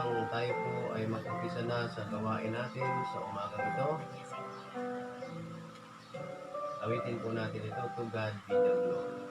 upang tayo po ay mag-umpisa na sa gawain natin sa umagang ito. Awitin po natin ito, To God be the glory.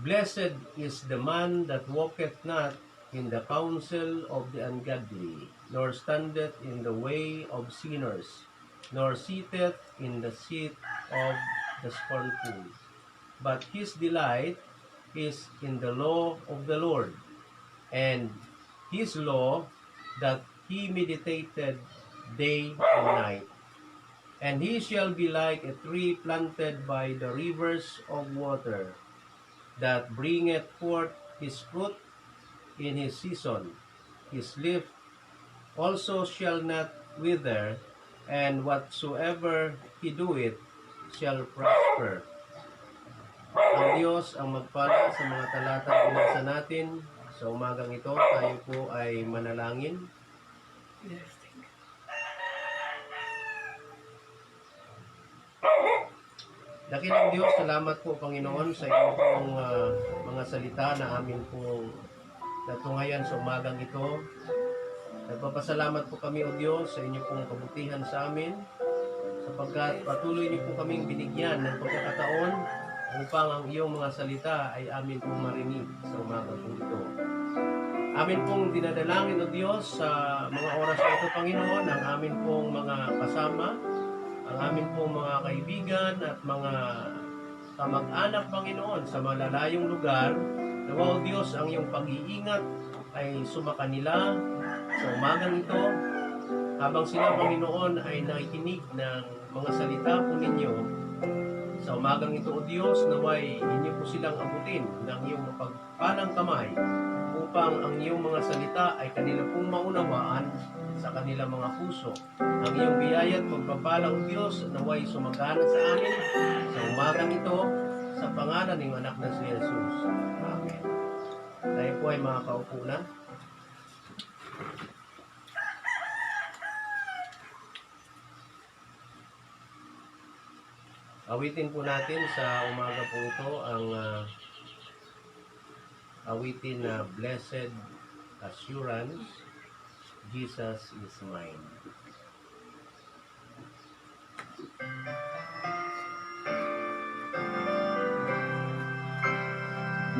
Blessed is the man that walketh not in the counsel of the ungodly, nor standeth in the way of sinners, nor sitteth in the seat of the scornful. But his delight is in the law of the Lord, and his law that he meditated day and night. And he shall be like a tree planted by the rivers of water, that bringeth forth his fruit in his season. His leaf also shall not wither, and whatsoever he doeth shall prosper. Ang Diyos ang magpala sa mga talatang binasa natin. Sa umagang ito, tayo po ay manalangin. Dakilang Diyos, salamat po Panginoon sa iyong pong mga salita na amin pong natungayan sa umagang ito. Nagpapasalamat po kami o Diyos sa inyong pong kabutihan sa amin, sapagkat patuloy niyo po kaming binigyan ng pagkakataon upang ang iyong mga salita ay amin pong marinig sa umagang po ito. Amin pong dinadalangin o Diyos sa mga oras na ito Panginoon, ang amin pong mga kasama, ang amin pong mga kaibigan at mga kamag-anak Panginoon sa malalayong lugar. Nawa o Diyos, ang iyong pag-iingat ay sumakanila sa umagang ito. Habang sila, Panginoon, ay nakikinig ng mga salita po ninyo, sa umagang ito, O Diyos, naway inyo po silang abutin ng iyong mapagpalang kamay upang ang iyong mga salita ay kanila pong maunawaan sa kanilang mga puso. Ang iyong biyaya at pagpapalang Diyos naway sumagana sa amin sa umagang ito sa pangalan ng anak na si Jesus. Amen. Tayo po ay makakaupo na. Awitin po natin sa umaga po ito ang awitin na Blessed Assurance, Jesus is mine.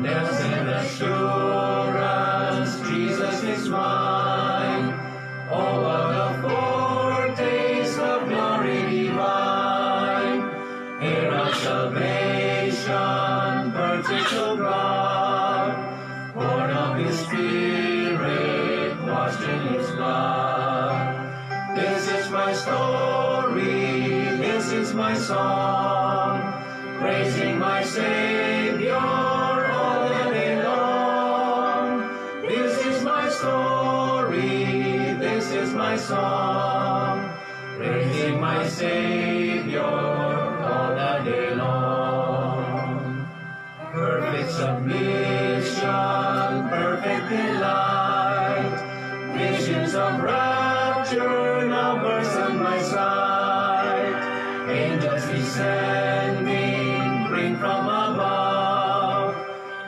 Blessed assurance, Jesus is mine. Oh, what a foretaste of glory divine. Here of salvation, purchased of God, born of His Spirit, washed in His blood. This is my story, this is my song, praising my Savior all the day long. This is my story, this is my song, praising my Savior all the day long. Perfect submission, perfect delight, visions of rapture now burst on my sight. Angels descending, bring from above,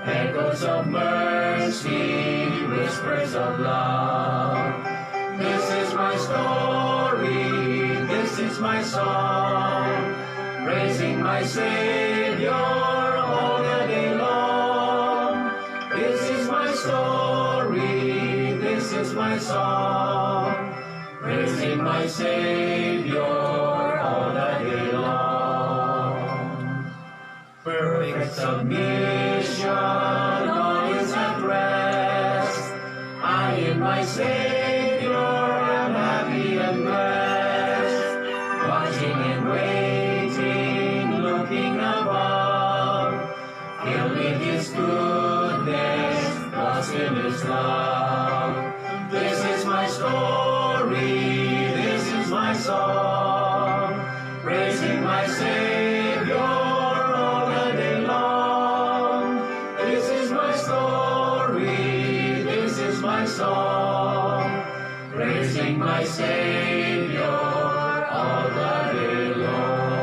echoes of mercy, whispers of love. This is my story, this is my song, praising my Savior all the day long. This is my story, this is my song, praising my Savior all the day long. Perfect submission, all is at rest. I in my Savior am happy and blessed, watching and waiting, looking above, filled with His goodness, lost in His love. This is my story, this is my song, praising my Savior all the day long. This is my story, this is my song, praising my Savior all the day long.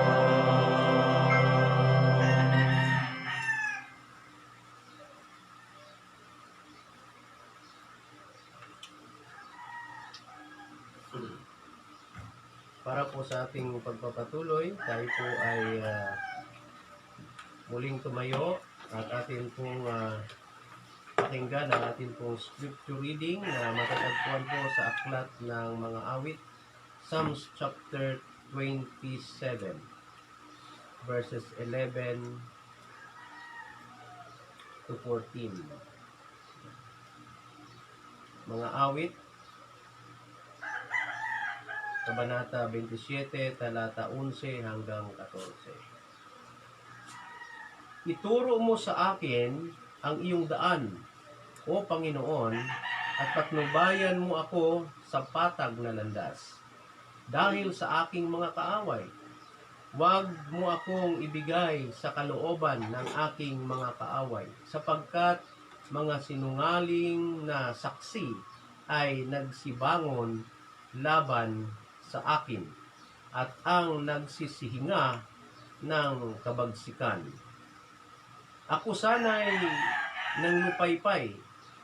Para po sa ating pagpapatuloy, tayo po ay muling tumayo at atin pong pakinggan ang atin pong scripture reading na matatagpuan po sa aklat ng mga awit, Psalms chapter 27, verses 11 to 14. Mga awit, Kabanata 27, talata 11 hanggang 14. Ituro mo sa akin ang iyong daan, O Panginoon, at patnubayan mo ako sa patag na landas. Dahil sa aking mga kaaway, huwag mo akong ibigay sa kalooban ng aking mga kaaway, sapagkat mga sinungaling na saksi ay nagsibangon laban sa akin, at ang nagsisihinga ng kabagsikan. Ako sana'y nanglupaypay,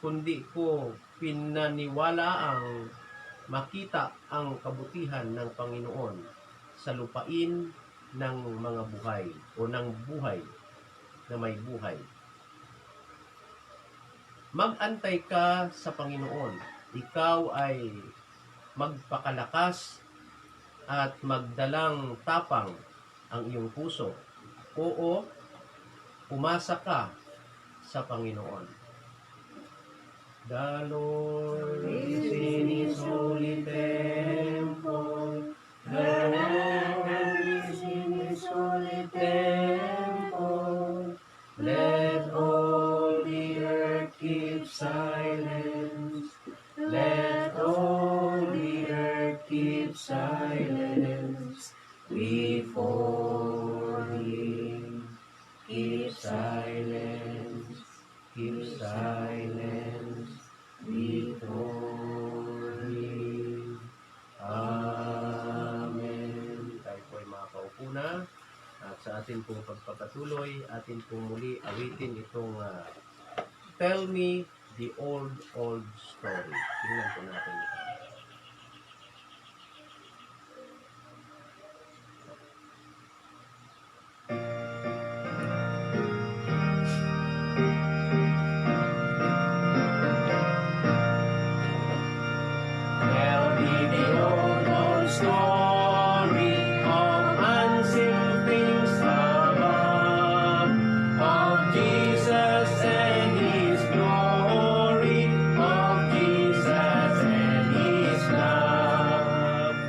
kundi ko pinaniwala ang makita ang kabutihan ng Panginoon sa lupain ng mga buhay o ng buhay na may buhay. Mag-antay ka sa Panginoon, ikaw ay magpakalakas at magdalang tapang ang iyong puso. Oo, umasa ka sa Panginoon. The Lord is in His holy temple. keep silence before Him. Keep silence, keep silence before Him. Amen. Tayo po ay makakaupo na. At sa atin pong pagpapatuloy, atin pong muli awitin itong Tell Me the Old Story. Tingnan po natin ito. Tell me the old story of unseen things above, of Jesus and His glory, of Jesus and His love.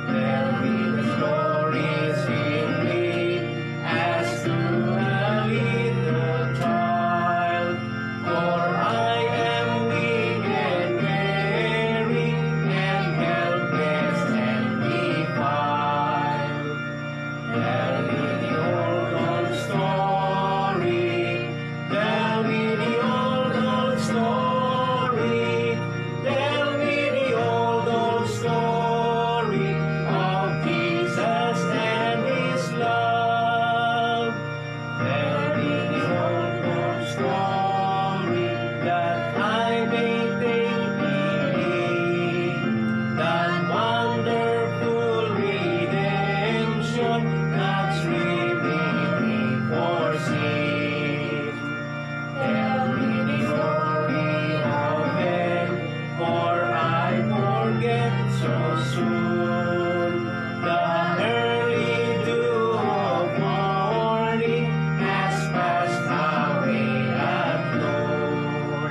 Tell me the story simply as to a little child, for I am weak and weary and helpless and defiled. Tell me the old story. Tell me the old story. Tell me the old story of Jesus and His love. Tell me the old story that I may take believe that wonderful redemption that's redeeming foreseen. Tell me the story of them, for I forget so soon. The early dew of morning has passed away at noon.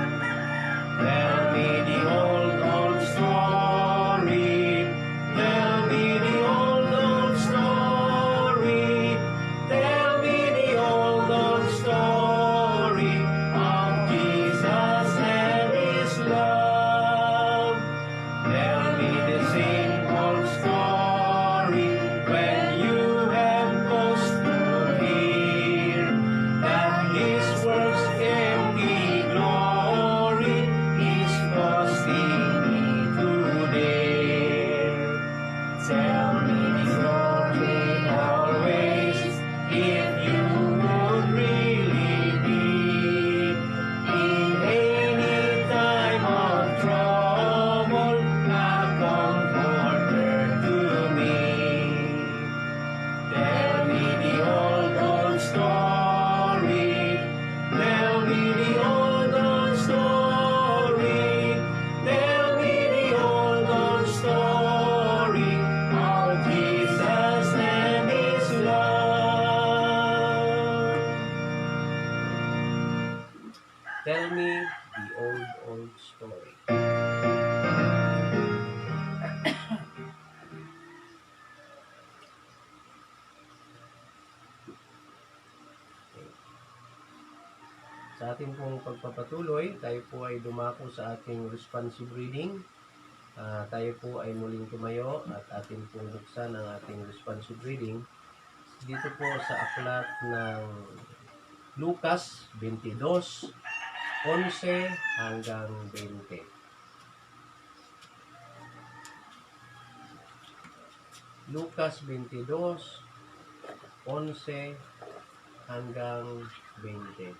Tell me the old story. Tell me the old story. Tell me the old story of Jesus and His love. Tell me the same old story when you have cause to fear that His works empty glory is costing me to dare. Tell me the story always, if you would really be in any time of trouble, a comforter to me. Tell me the old story. Tell me the old story. Tell me the old story of Jesus and His love. Tell me the old story. Sa ating pong pagpapatuloy, tayo po ay dumako sa ating responsive reading. Tayo po ay muling tumayo at ating pong buksan ang ating responsive reading. Dito po sa aklat ng Lucas 22, 11 hanggang 20. Lucas 22, 11 hanggang 20.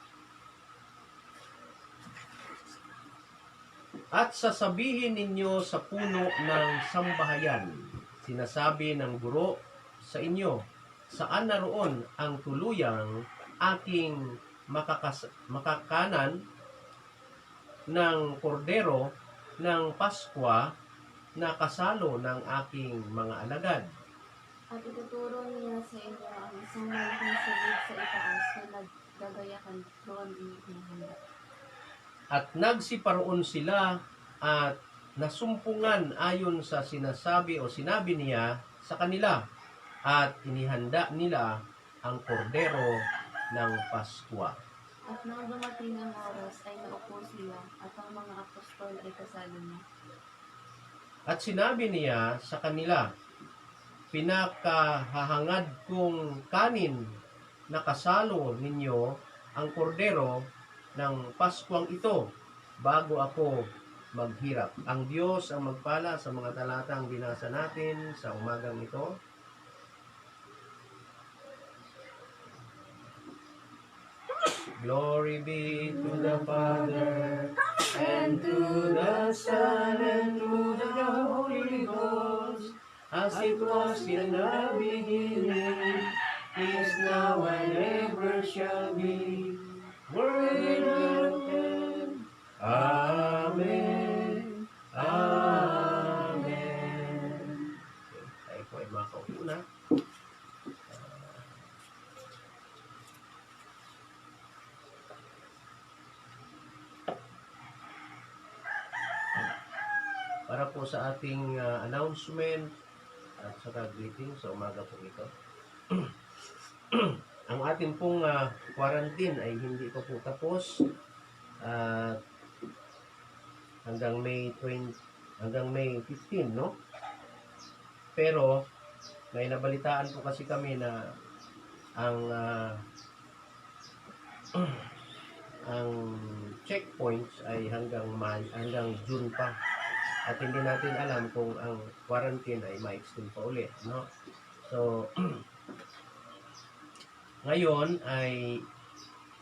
At sasabihin ninyo sa puno ng sambahayan, sinasabi ng guro sa inyo, saan naroon ang tuluyang aking makakanan ng kordero ng Paskwa na kasalo ng aking mga alagad? At ituturo niya sa inyo ang isang malaking silid sa itaas na naggagayakan doon inihanda. At nagsiparoon sila at nasumpungan ayon sa sinasabi o sinabi niya sa kanila, at inihanda nila ang kordero ng Paskwa. At nang dumating ang oras ay naupo sila at ang mga apostol ay kasalo niya. At sinabi niya sa kanila, pinakahahangad kong kanin na kasalo ninyo ang kordero ng Paskwang ito bago ako maghirap. Ang Diyos ang magpala sa mga talatang binasa natin sa umagang ito. Glory be to the Father, and to the Son, and to the Holy Ghost, as it was in the beginning, is now, and ever shall be, world without end. Amen. Amen. Tayo po ay makaupo na. Para po sa ating announcement at saka greeting sa umaga po ito. Ang ating pong quarantine ay hindi pa po tapos at hanggang May 15, no? Pero may nabalitaan po kasi kami na ang ang checkpoints ay hanggang June pa. At hindi natin alam kung ang quarantine ay ma-extend pa ulit, no? So, ngayon ay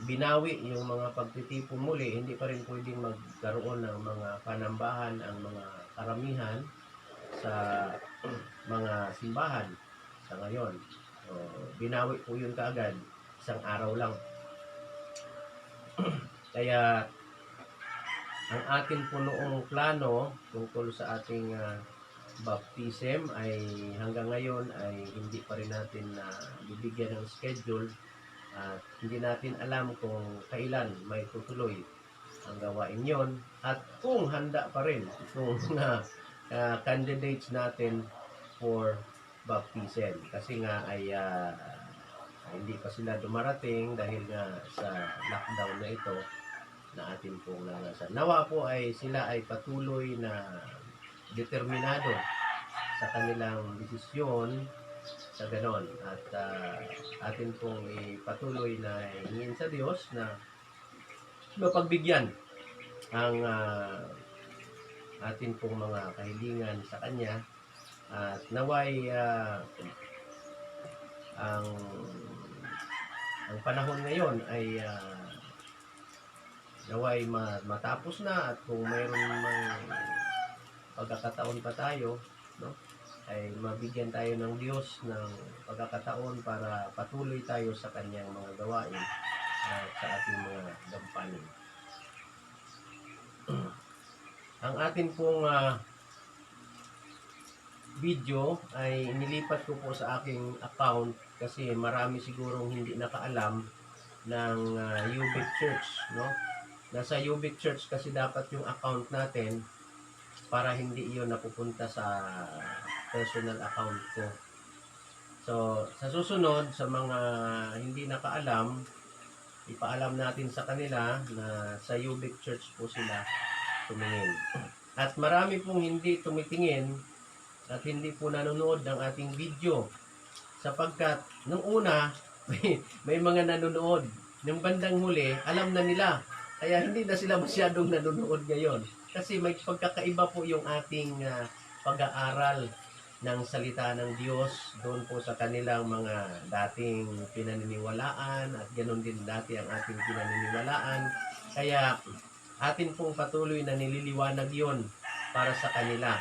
binawi yung mga pagtitipon muli. Hindi pa rin pwedeng magkaroon ng mga panambahan ang mga karamihan sa mga simbahan sa ngayon. So, binawi po yun kaagad. Isang araw lang. Kaya ang atin po noong plano tungkol sa ating baptism ay hanggang ngayon ay hindi pa rin natin bibigyan ng schedule at hindi natin alam kung kailan may tutuloy ang gawain yon at kung handa pa rin itong candidates natin for baptism kasi nga ay hindi pa sila dumarating dahil nga sa lockdown na ito na atin pong nanasan. Nawa po ay sila ay patuloy na determinado sa kanilang desisyon sa ganon. At atin pong ipatuloy na hingin sa Diyos na mapagbigyan ang atin pong mga kahilingan sa Kanya. At naway ang panahon ngayon ay naway matapos na at kung mayroon mang pagkakataon pa tayo, no, ay mabigyan tayo ng Diyos ng pagkakataon para patuloy tayo sa kanyang mga gawain at sa ating mga gampanin. Ang atin pong video ay inilipat ko po sa aking account kasi marami sigurong hindi nakaalam ng Ubic Church, no? Nasa Ubic Church kasi dapat yung account natin para hindi iyon napupunta sa personal account ko. So, sa susunod, sa mga hindi nakaalam, ipaalam natin sa kanila na sa Ubic Church po sila tumingin. At marami pong hindi tumitingin at hindi po nanonood ng ating video sapagkat nung una, may mga nanonood. Nung bandang huli, alam na nila. Kaya hindi na sila masyadong nanonood ngayon. Kasi may pagkakaiba po yung ating pag-aaral ng salita ng Diyos doon po sa kanilang mga dating pinaniniwalaan at ganoon din dati ang ating pinaniniwalaan. Kaya atin pong patuloy na nililiwanag yon para sa kanila.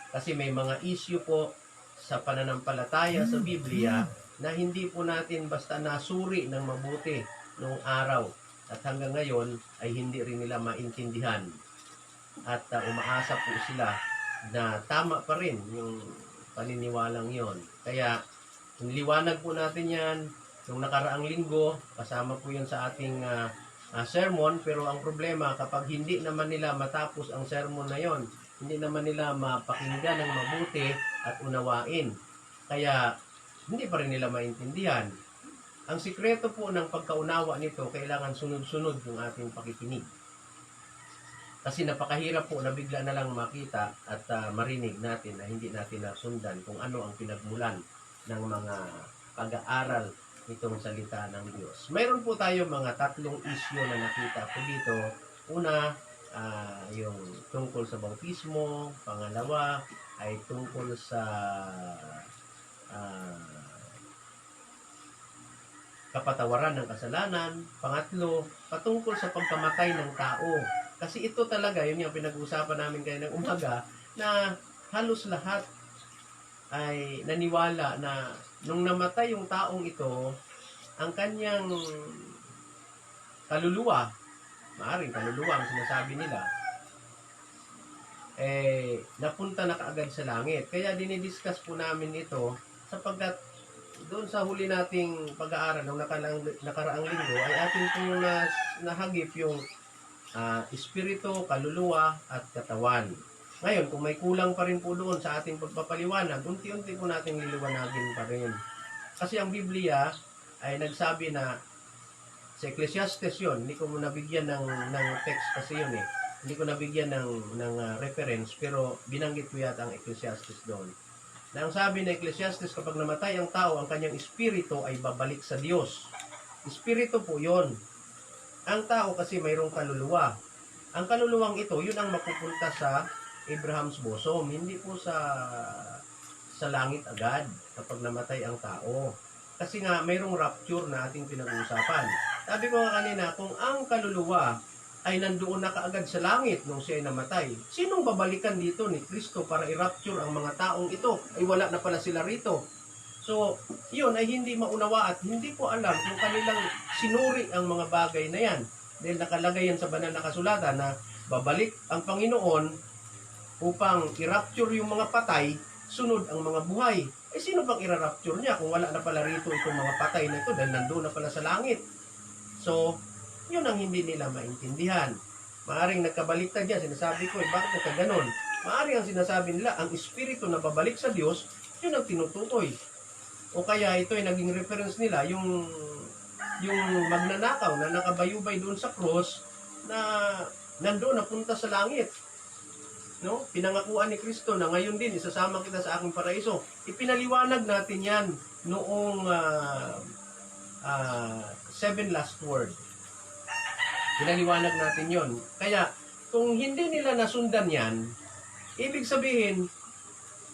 Kasi may mga issue po sa pananampalataya sa Biblia na hindi po natin basta nasuri ng mabuti noong araw. At hanggang ngayon ay hindi rin nila maintindihan. At umaasa po sila na tama pa rin yung paniniwalang yon. Kaya niliwanag po natin yan nung nakaraang linggo. Kasama po yun sa ating sermon. Pero ang problema kapag hindi naman nila matapos ang sermon na yon, hindi naman nila mapakinggan ng mabuti at unawain. Kaya hindi pa rin nila maintindihan. Ang sikreto po ng pagkaunawa nito, kailangan sunod-sunod yung ating pakikinig. Kasi napakahirap po na bigla na lang makita at marinig natin na hindi natin nasundan kung ano ang pinagmulan ng mga pag-aaral nitong salita ng Diyos. Mayroon po tayo mga tatlong issue na nakita po dito. Una, yung tungkol sa bautismo. Pangalawa ay tungkol sa ah, kapatawaran ng kasalanan. Pangatlo, patungkol sa pagkamatay ng tao. Kasi ito talaga, yun yung pinag-uusapan namin kayo ng umaga, na halos lahat ay naniwala na nung namatay yung taong ito, ang kanyang kaluluwa, maaaring kaluluwa ang sinasabi nila, napunta na kaagad sa langit. Kaya dinidiscuss po namin ito sapagkat doon sa huli nating pag-aaral ng nakaraang linggo ay atin pong nahagip yung espiritu, kaluluwa, at katawan. Ngayon, kung may kulang pa rin po doon sa ating pagpapaliwanag, unti-unti po nating liliwanagin pa rin. Kasi ang Biblia ay nagsabi na sa Ecclesiastes yun, hindi ko nabigyan ng text kasi yun eh. Hindi ko nabigyan ng reference, pero binanggit ko yata ang Ecclesiastes doon. Na ang sabi ng Ecclesiastes, kapag namatay ang tao, ang kanyang espiritu ay babalik sa Diyos. Espiritu po yun. Ang tao kasi mayroong kaluluwa. Ang kaluluwang ito, yun ang mapupunta sa Abraham's bosom. Hindi po sa langit agad kapag namatay ang tao. Kasi nga, mayroong rapture na ating pinag-uusapan. Sabi ko nga kanina, kung ang kaluluwa ay nandoon na kaagad sa langit nung siya ay namatay, sinong babalikan dito ni Kristo para i-rapture ang mga taong ito? Ay wala na pala sila rito. So, yun ay hindi maunawa at hindi ko alam kung kanilang sinuri ang mga bagay na yan. Dahil nakalagay yan sa banal na kasulatan na babalik ang Panginoon upang i-rapture yung mga patay, sunod ang mga buhay. Eh sino bang i-rapture niya kung wala na pala rito itong mga patay na ito dahil nandoon na pala sa langit? So, yun ang hindi nila maintindihan. Maaring nagkabaliktad yan, sinasabi ko, bakit nagkaganon? Maaring ang sinasabi nila, ang espiritu na babalik sa Diyos, yun ang tinutukoy. O kaya ito ay naging reference nila, yung magnanakaw na nakabayubay doon sa cross na nandoon napunta sa langit. No? Pinangakuan ni Kristo na ngayon din isasama kita sa aking paraiso. Ipinaliwanag natin yan noong 7 last word. Pinaliwanag natin yon. Kaya kung hindi nila nasundan yan, ibig sabihin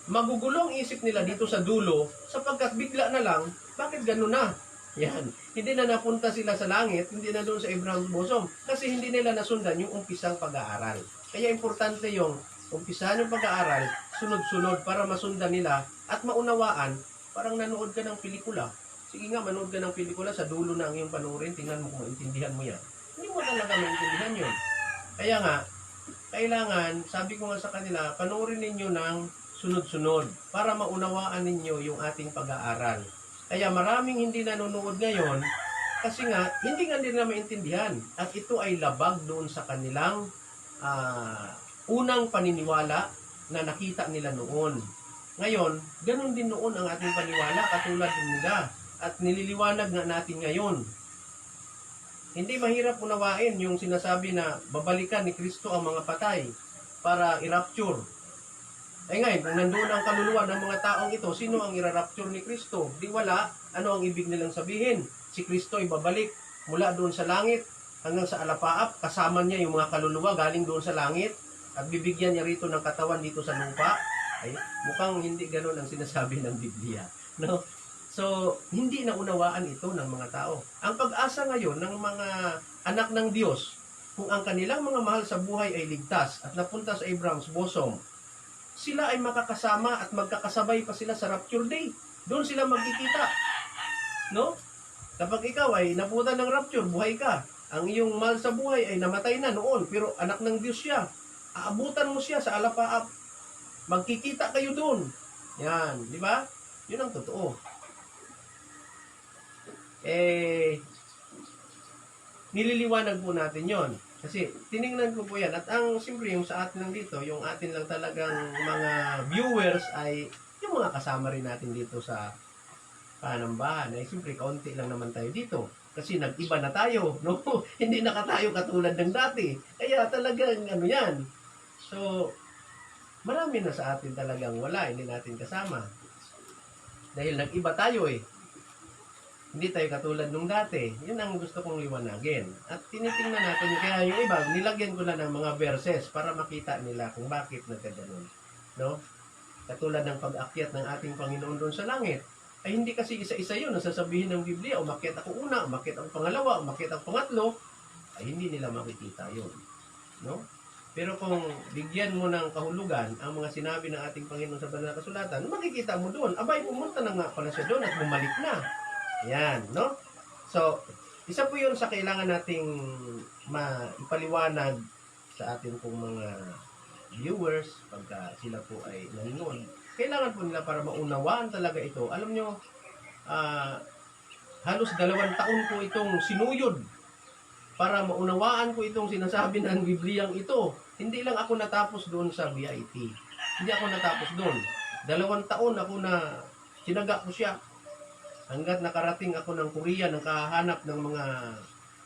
magugulong isip nila dito sa dulo sapagkat bigla na lang, bakit gano'n na? Yan. Hindi na napunta sila sa langit, hindi na doon sa Abraham's bosom kasi hindi nila nasundan yung umpisang pag-aaral. Kaya importante yung umpisahan yung pag-aaral, sunod-sunod para masundan nila at maunawaan. Parang nanood ka ng pelikula. Sige nga, manood ka ng pelikula, sa dulo na ang iyong panoorin, tingnan mo kung maintindihan mo yan. Hindi mo talaga maintindihan yun. Kaya nga, kailangan, sabi ko nga sa kanila, panoorin ninyo ng sunod-sunod para maunawaan ninyo yung ating pag-aaral. Kaya maraming hindi nanonood ngayon kasi nga hindi nga nila maintindihan at ito ay labag doon sa kanilang unang paniniwala na nakita nila noon. Ngayon, ganun din noon ang ating paniwala katulad din nila at nililiwanag nga natin ngayon. Hindi mahirap unawain yung sinasabi na babalikan ni Kristo ang mga patay para i-rapture. Ay ngayon, kung nandoon ang kaluluwa ng mga taong ito, sino ang i-rapture ni Kristo? Di wala. Ano ang ibig nilang sabihin? Si Kristo ay babalik mula doon sa langit hanggang sa alapaap. Kasama niya yung mga kaluluwa galing doon sa langit at bibigyan niya rito ng katawan dito sa lupa. Ay, mukhang hindi ganoon ang sinasabi ng Biblia. No? So, hindi na unawaan ito ng mga tao. Ang pag-asa ngayon ng mga anak ng Diyos, kung ang kanilang mga mahal sa buhay ay ligtas at napunta sa Abraham's bosom, sila ay makakasama at magkakasabay pa sila sa rapture day. Doon sila magkikita. No? Kapag ikaw ay naputan ng rapture, buhay ka. Ang iyong mahal sa buhay ay namatay na noon, pero anak ng Diyos siya. Aabutan mo siya sa alapaap. Magkikita kayo doon. Yan, di ba? Yun ang totoo. Nililiwanag po natin yon. Kasi tiningnan ko po yan. At ang simple yung sa atin lang dito, yung atin lang talagang mga viewers ay yung mga kasama rin natin dito sa panambahan. Eh, siyempre, kaunti lang naman tayo dito. Kasi nag-iba na tayo, no? Hindi na tayo katulad ng dati. Kaya talagang ano yan. So, marami na sa atin talagang wala, hindi natin kasama. Dahil nag-iba tayo eh. Hindi tayo katulad nung dati. Yun ang gusto kong liwanagin. At tinitingnan natin, kaya yung iba, nilagyan ko na ng mga verses para makita nila kung bakit nagkaganon. No? Katulad ng pag-akyat ng ating Panginoon doon sa langit. Ay hindi kasi isa-isa yun, nasasabihin ng Biblia, umakyat ako una, umakyat ang pangalawa, umakyat ang pangatlo, ay hindi nila makikita yun. No? Pero kung bigyan mo ng kahulugan ang mga sinabi ng ating Panginoon sa banal na kasulatan, makikita mo doon, abay, pumunta na nga pala siya doon at bumalik na. Yan, no? So, isa po yun sa kailangan nating maipaliwanag sa ating pong mga viewers pagka sila po ay nanonood. Kailangan po nila para maunawaan talaga ito. Alam nyo, halos 2 taon ko itong sinuyod para maunawaan ko itong sinasabi ng Bibliyang ito. Hindi lang ako natapos doon sa BIT. Hindi ako natapos doon. 2 taon ako na sinaga ko siya. Hanggat nakarating ako ng Korea, nakahanap ng mga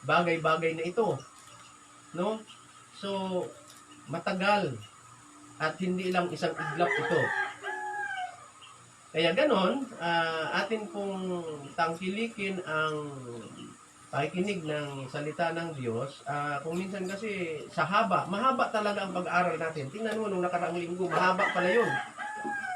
bagay-bagay na ito. No? So, matagal. At hindi lang isang iglap ito. Kaya ganon, atin pong tangkilikin ang pakikinig ng salita ng Diyos. Kung minsan kasi sa haba, mahaba talaga ang pag-aaral natin. Tingnan mo nung nakaraang linggo, mahaba pala yun.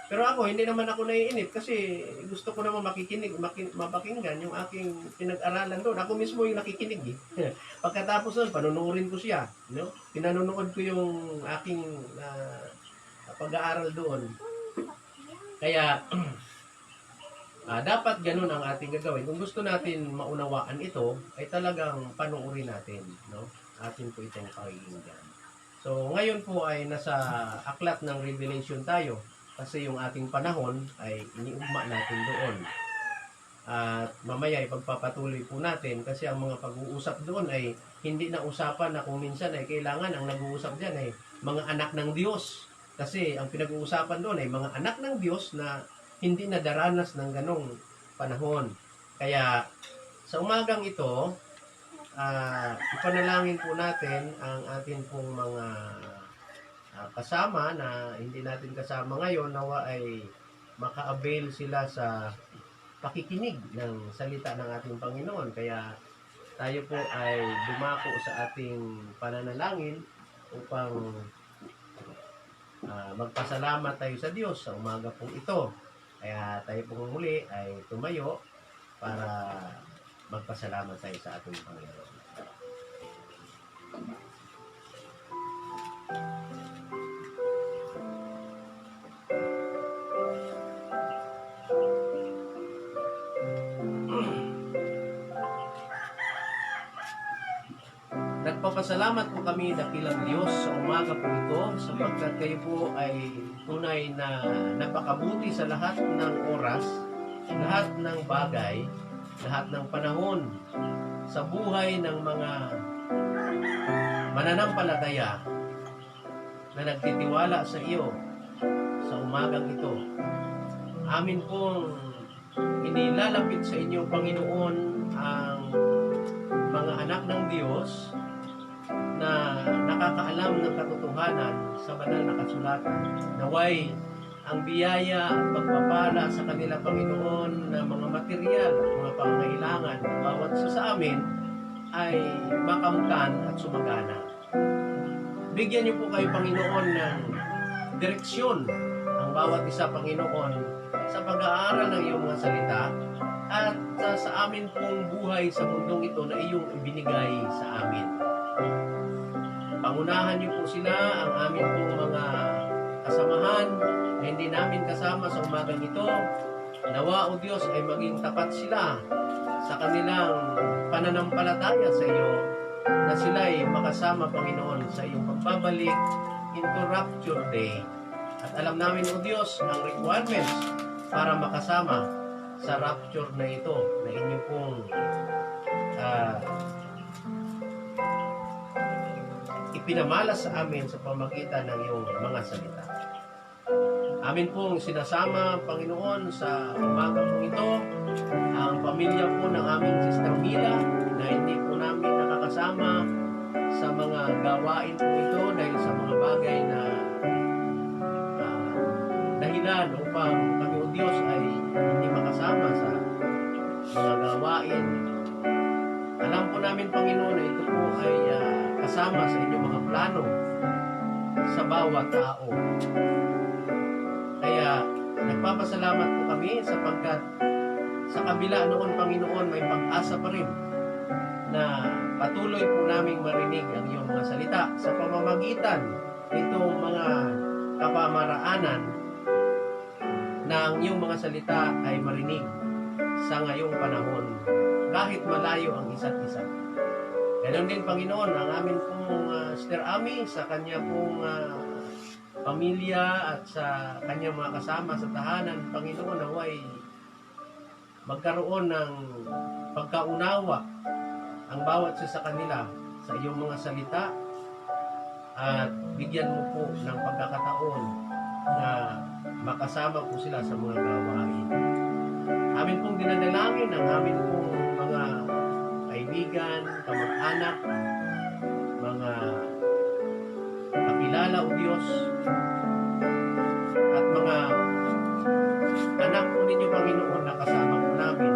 Pero ako, hindi naman ako naiinip kasi gusto ko naman mapakinggan yung aking pinag-aralan doon. Ako mismo yung nakikinig eh. Pagkatapos nun, panunurin ko siya. No? Pinanonood ko yung aking pag-aaral doon. Kaya, dapat ganun ang ating gagawin. Kung gusto natin maunawaan ito, ay talagang panuorin natin. No? Atin po itong pakikinggan. So, ngayon po ay nasa aklat ng Revelation tayo. Kasi yung ating panahon ay iniugma natin doon. At mamaya ipagpapatuloy po natin kasi ang mga pag-uusap doon ay hindi na usapan na kung minsan ay kailangan ang nag-uusap dyan ay mga anak ng Diyos. Kasi ang pinag-uusapan doon ay mga anak ng Diyos na hindi na daranas ng ganong panahon. Kaya sa umagang ito, ipanalangin po natin ang ating pong mga kasama na hindi natin kasama ngayon, nawa ay maka-avail sila sa pakikinig ng salita ng ating Panginoon. Kaya tayo po ay dumako sa ating pananalangin upang magpasalamat tayo sa Diyos sa umaga pong ito. Kaya tayo pong muli ay tumayo para magpasalamat tayo sa ating Panginoon. Nagpapasalamat po kami dakilang Diyos sa umaga po ito sapagkat kayo po ay tunay na napakabuti sa lahat ng oras, lahat ng bagay, lahat ng panahon sa buhay ng mga mananampalataya na nagtitiwala sa iyo sa umagang ito. Amin pong inilalapit sa inyo, Panginoon, ang mga anak ng Diyos na nakakaalam ng katotohanan sa banal na kasulatan. Naway ang biyaya at pagpapala sa kanila, Panginoon, na mga material at mga pangangailangan ng bawat isa sa amin ay makamtan at sumagana. Bigyan niyo po kayo, Panginoon, ng direksyon ang bawat isa, Panginoon, sa pag-aaral ng iyong mga salita at sa amin pong buhay sa mundong ito na iyong ibinigay sa amin. Pangunahan niyo po sila, ang amin pong mga kasamahan na hindi namin kasama sa umagang ito. Nawa, O Diyos, ay maging tapat sila sa kanilang pananampalataya sa iyo na sila ay makasama, Panginoon, sa iyong pagbabalik into rapture day. At alam namin, O Diyos, ang requirements para makasama sa rapture na ito na inyo pong ipinamalas sa amin sa pamagitan ng iyong mga salita. Amin pong sinasama, Panginoon, sa umaga pong ito ang pamilya po ng aming Sister Mila na hindi po namin nakakasama sa mga gawain po ito dahil sa mga bagay na dahilan upang kami o Diyos ay hindi makasama sa mga gawain. Alam po namin, Panginoon, na ito po ay kasama sa inyong mga plano sa bawat tao. Kaya nagpapasalamat po kami sapagkat sa kabila noon, Panginoon, may pag-asa pa rin na patuloy po naming marinig ang iyong mga salita sa pamamagitan nitong mga kapamaraanan na ang iyong mga salita ay marinig sa ngayong panahon kahit malayo ang isa't isa. Ganon din, Panginoon, ang amin pong Sister Ami sa kanya pong pamilya at sa kanyang mga kasama sa tahanan, Panginoon, naway magkaroon ng pagkaunawa ang bawat isa sa kanila sa iyong mga salita at bigyan mo po ng pagkakataon na makasama po sila sa mga gawain. Amin pong dinadalangin ang amin pong mga kaibigan, kamag-anak, mga kakilala o Diyos, at mga anak po ninyo, Panginoon, na kasama po namin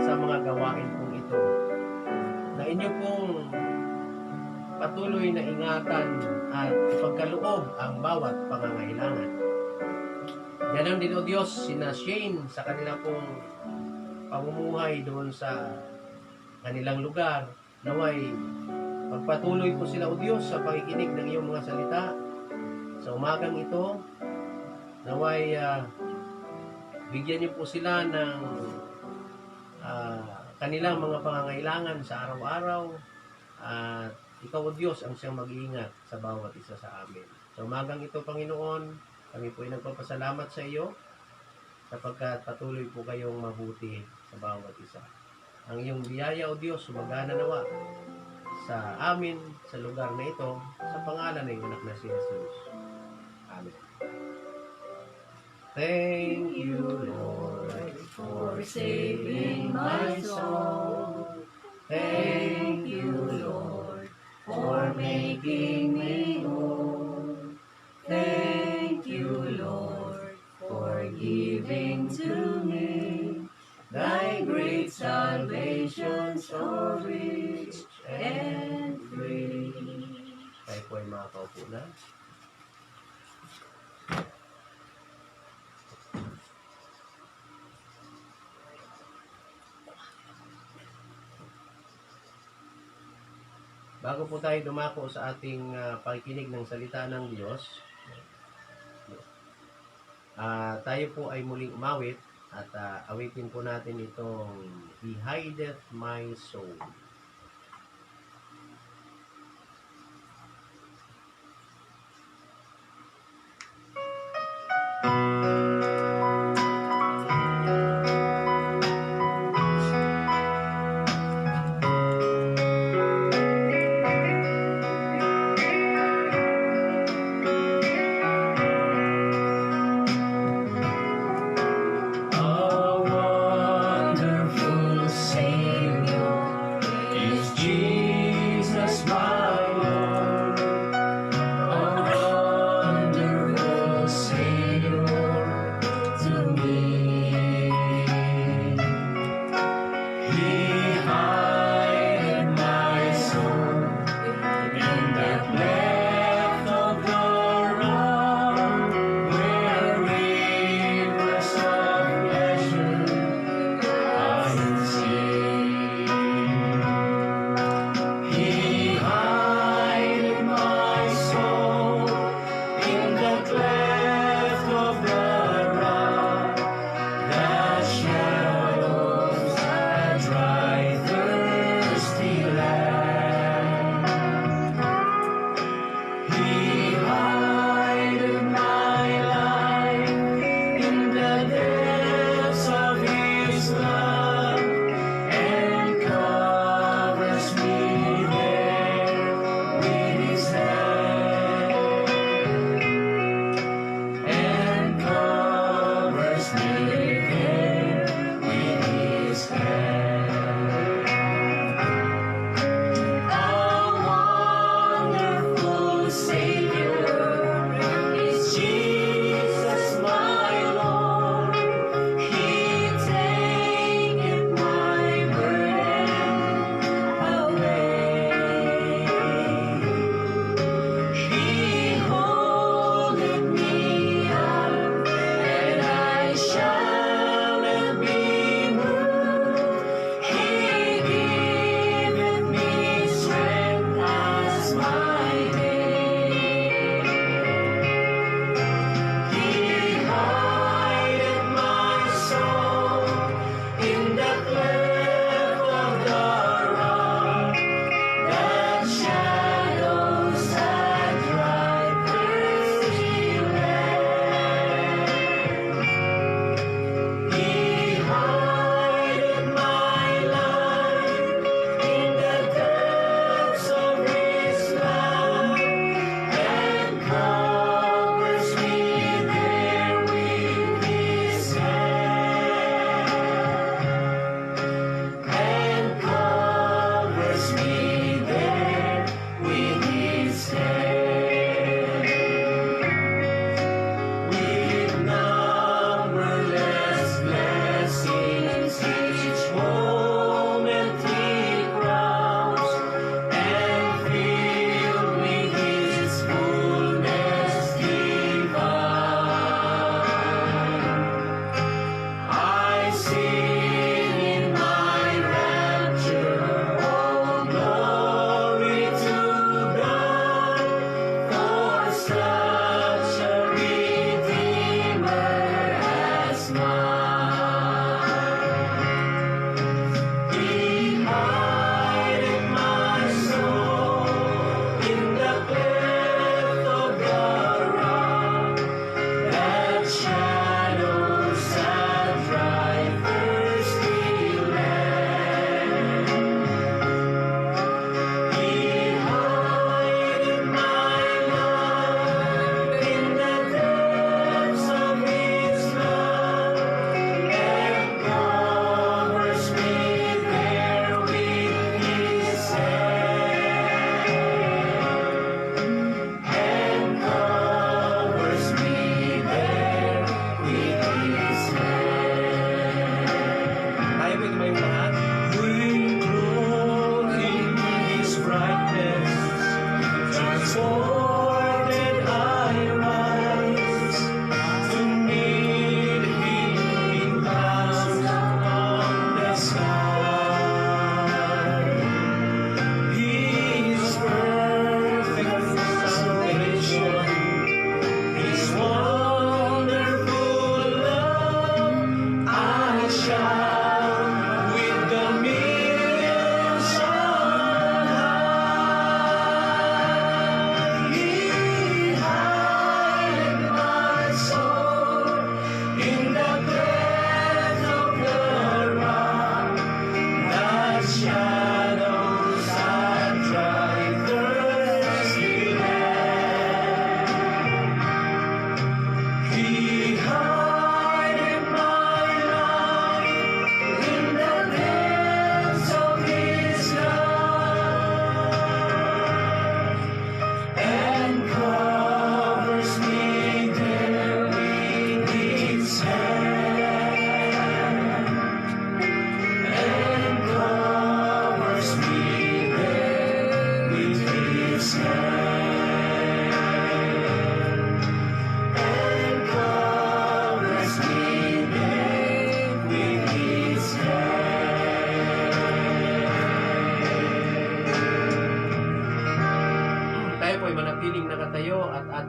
sa mga gawain pong ito, na inyo pong patuloy na ingatan at ipagkaloob ang bawat pangangailangan. Ganon din, O Diyos, sina Shane sa kanila pong pamumuhay doon sa kanilang lugar. Naway pagpatuloy po sila, O Diyos, sa pakikinig ng iyong mga salita sa umagang ito. Naway bigyan niyo po sila ng kanilang mga pangangailangan sa araw-araw. At ikaw, O Diyos, ang siyang mag-iingat sa bawat isa sa amin. Sa umagang ito, Panginoon, kami po ay nagpapasalamat sa iyo sapagkat patuloy po kayong mabuti sa bawat isa. Ang iyong biyaya, O Diyos, sumagana nawa sa amin, sa lugar na ito, sa pangalan ng anak na si Jesus. Amen. Thank you, Lord, for saving my soul. Thank you, Lord, for making me whole. Thank you, Lord, for giving to me thy great salvation so rich and free. Tayo po ay makakaupo na. Bago po tayo dumako sa ating pakikinig ng salita ng Diyos, tayo po ay muling umawit at awitin po natin itong He Hideth My Soul.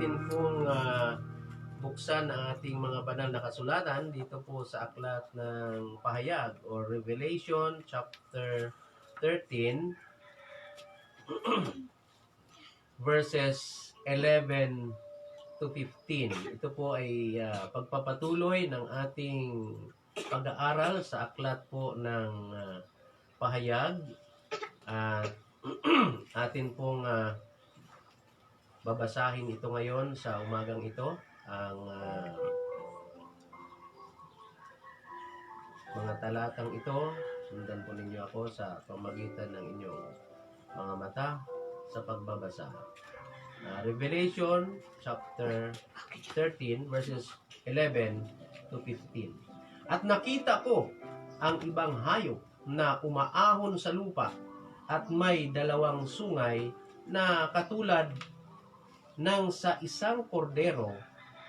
atin pong buksan ang ating mga banal na kasulatan dito po sa aklat ng Pahayag or Revelation chapter 13 verses 11 to 15. Ito po ay pagpapatuloy ng ating pag-aaral sa aklat po ng Pahayag at atin pong babasahin ito ngayon sa umagang ito, ang mga talatang ito. Sundan po ninyo ako sa pamagitan ng inyong mga mata sa pagbabasa. Revelation chapter 13 verses 11 to 15. At nakita ko ang ibang hayop na umaahon sa lupa at may dalawang sungay na katulad ng sa isang kordero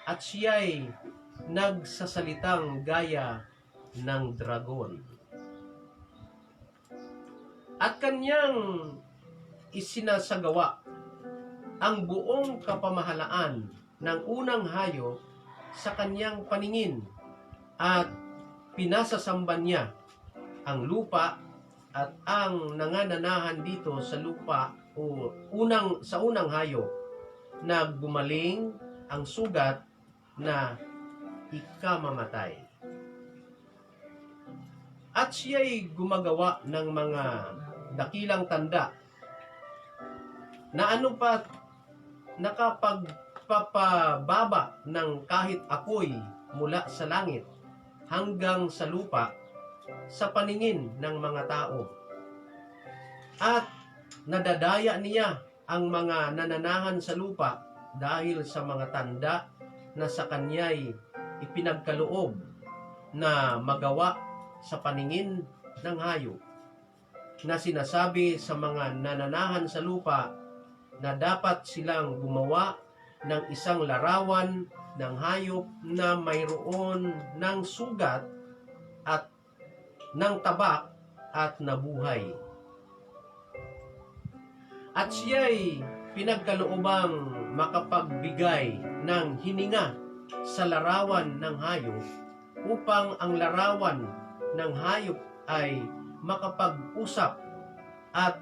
at siya'y nagsasalitang gaya ng dragon. At kanyang isinasagawa ang buong kapamahalaan ng unang hayop sa kanyang paningin at pinasasamba niya ang lupa at ang nangananahan dito sa lupa o sa unang hayop na gumaling ang sugat na ikamamatay. At siya'y gumagawa ng mga dakilang tanda na anupat nakapagpapababa ng kahit apoy mula sa langit hanggang sa lupa sa paningin ng mga tao. At nadadaya niya ang mga nananahan sa lupa dahil sa mga tanda na sa kanya'y ipinagkaloob na magawa sa paningin ng hayop, na sinasabi sa mga nananahan sa lupa na dapat silang gumawa ng isang larawan ng hayop na mayroon ng sugat at ng tabak at nabuhay. At siya'y pinagkaloobang makapagbigay ng hininga sa larawan ng hayop upang ang larawan ng hayop ay makapag-usap at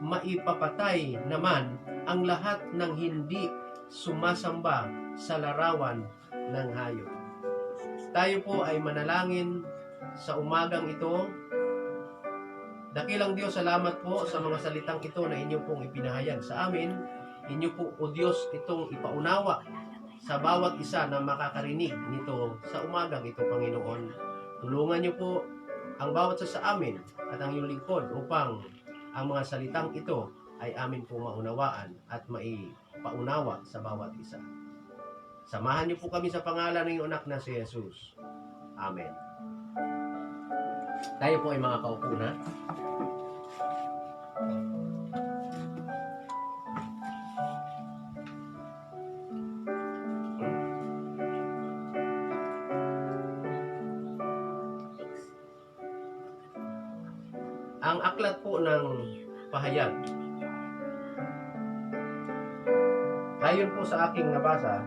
maipapatay naman ang lahat ng hindi sumasamba sa larawan ng hayop. Tayo po ay manalangin sa umagang ito. Dakilang Diyos, salamat po sa mga salitang ito na inyo pong ipinahayag sa amin. Inyo po, O Diyos, itong ipaunawa sa bawat isa na makakarinig nito sa umagang ito, Panginoon. Tulungan niyo po ang bawat isa sa amin at ang iyong lingkod upang ang mga salitang ito ay amin po maunawaan at maipaunawa sa bawat isa. Samahan niyo po kami sa pangalan ng iyong anak na si Jesus. Amen. Tayo po ay mga kaupo na. Ang aklat po ng Pahayag. Ayon po sa aking nabasa,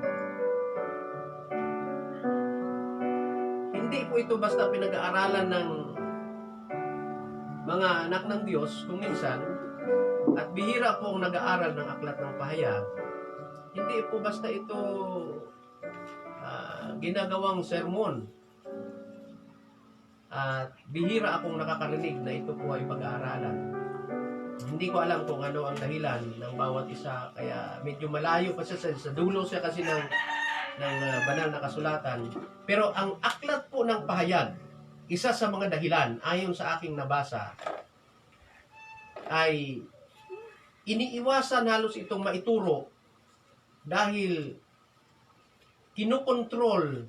hindi po ito basta pinag-aaralan ng mga anak ng Diyos kung minsan, at bihira po ang nag-aaral ng aklat ng Pahayag. Hindi po basta ito ginagawang sermon. At bihira akong nakakarinig na ito po ay pag-aaralan. Hindi ko alam kung ano ang dahilan ng bawat isa, kaya medyo malayo pa siya sa dulo siya kasi ng banal na kasulatan. Pero ang aklat po ng Pahayag, isa sa mga dahilan ayon sa aking nabasa ay iniiwasan halos itong maituro dahil kinukontrol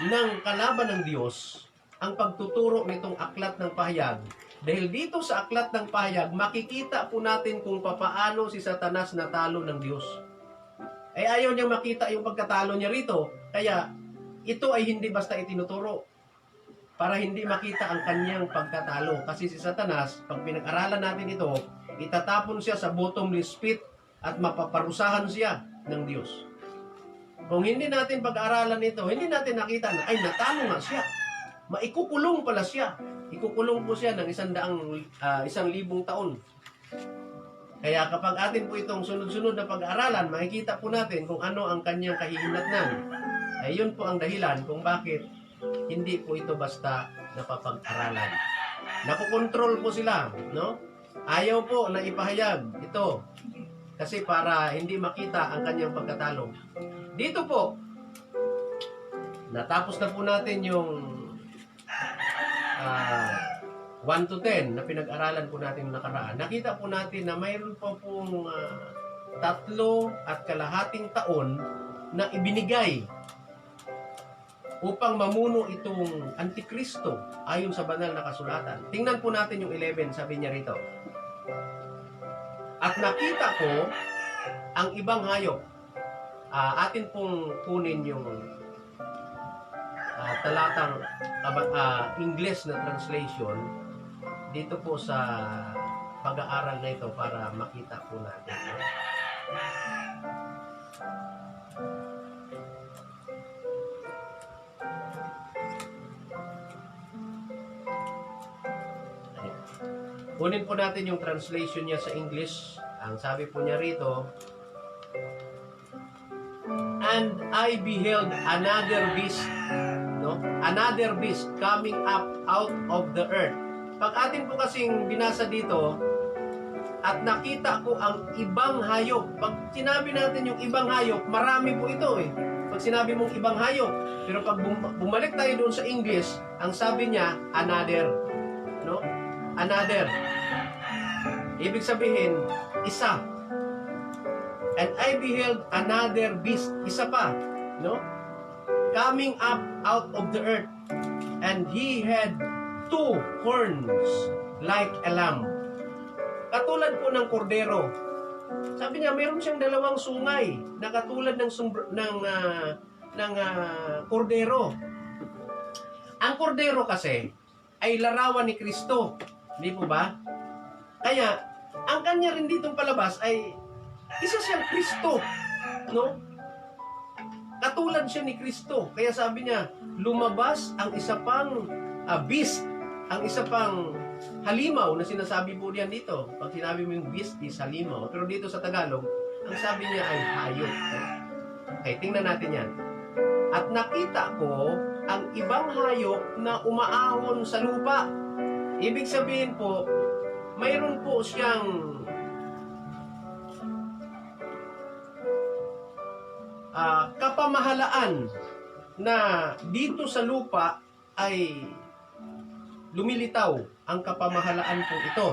ng kalaban ng Diyos ang pagtuturo nitong aklat ng Pahayag. Dahil dito sa aklat ng Pahayag, makikita po natin kung papaano si Satanas natalo ng Diyos. Ay ayaw niyang makita yung pagkatalo niya rito. Kaya ito ay hindi basta itinuturo para hindi makita ang kanyang pagkatalo. Kasi si Satanas, pag pinag-aralan natin ito, itatapon siya sa bottomless pit at mapaparusahan siya ng Diyos. Kung hindi natin pag-aralan ito, hindi natin nakita na, ay, natalo nga siya. Maikukulong pala siya. Ikukulong po siya ng 1,000 taon. Kaya kapag atin po itong sunod-sunod na pag-aaralan, makikita po natin kung ano ang kanyang kahihinatnan. Ay yun po ang dahilan kung bakit hindi po ito basta napapag-aralan. Nakokontrol po sila, no? Ayaw po na ipahayag ito. Kasi para hindi makita ang kanyang pagkatalo. Dito po, natapos na po natin yung 1 to 10 na pinag-aralan po natin nakaraan. Nakita po natin na mayroon pa pong 3.5 taon na ibinigay upang mamuno itong Antikristo ayon sa banal na kasulatan. Tingnan po natin yung 11, sabi niya rito. At nakita ko ang ibang hayop. Atin pong kunin yung talatang English na translation dito po sa pag-aaral na ito para makita po natin. Kunin po natin yung translation niya sa English. Ang sabi po niya rito, and I beheld another beast, no? Another beast coming up out of the earth. Pag atin po kasing binasa dito, at nakita ko ang ibang hayop. Pag sinabi natin yung ibang hayop, marami po ito eh. Pag sinabi mong ibang hayop. Pero pag bumalik tayo doon sa English, ang sabi niya, another. No? Another. Ibig sabihin, isa. And I beheld another beast, isa pa, no? Coming up out of the earth, and he had 2 horns like a lamb. Katulad po ng kordero. Sabi niya, mayroon siyang 2 sungay na katulad ng kordero. Ang kordero kasi ay larawan ni Kristo, hindi po ba? Kaya ang kanya rin ditong palabas ay isa siyang Kristo, no? Katulad siya ni Kristo. Kaya sabi niya, lumabas ang isa pang beast, ang isa pang halimaw na sinasabi po diyan dito. Pag sinabi mo yung beast is halimaw. Pero dito sa Tagalog, ang sabi niya ay hayop. No? Okay, tingnan natin yan. At nakita ko ang ibang hayop na umaahon sa lupa. Ibig sabihin po, mayroon po siyang kapamahalaan na dito sa lupa ay lumilitaw ang kapamahalaan po ito.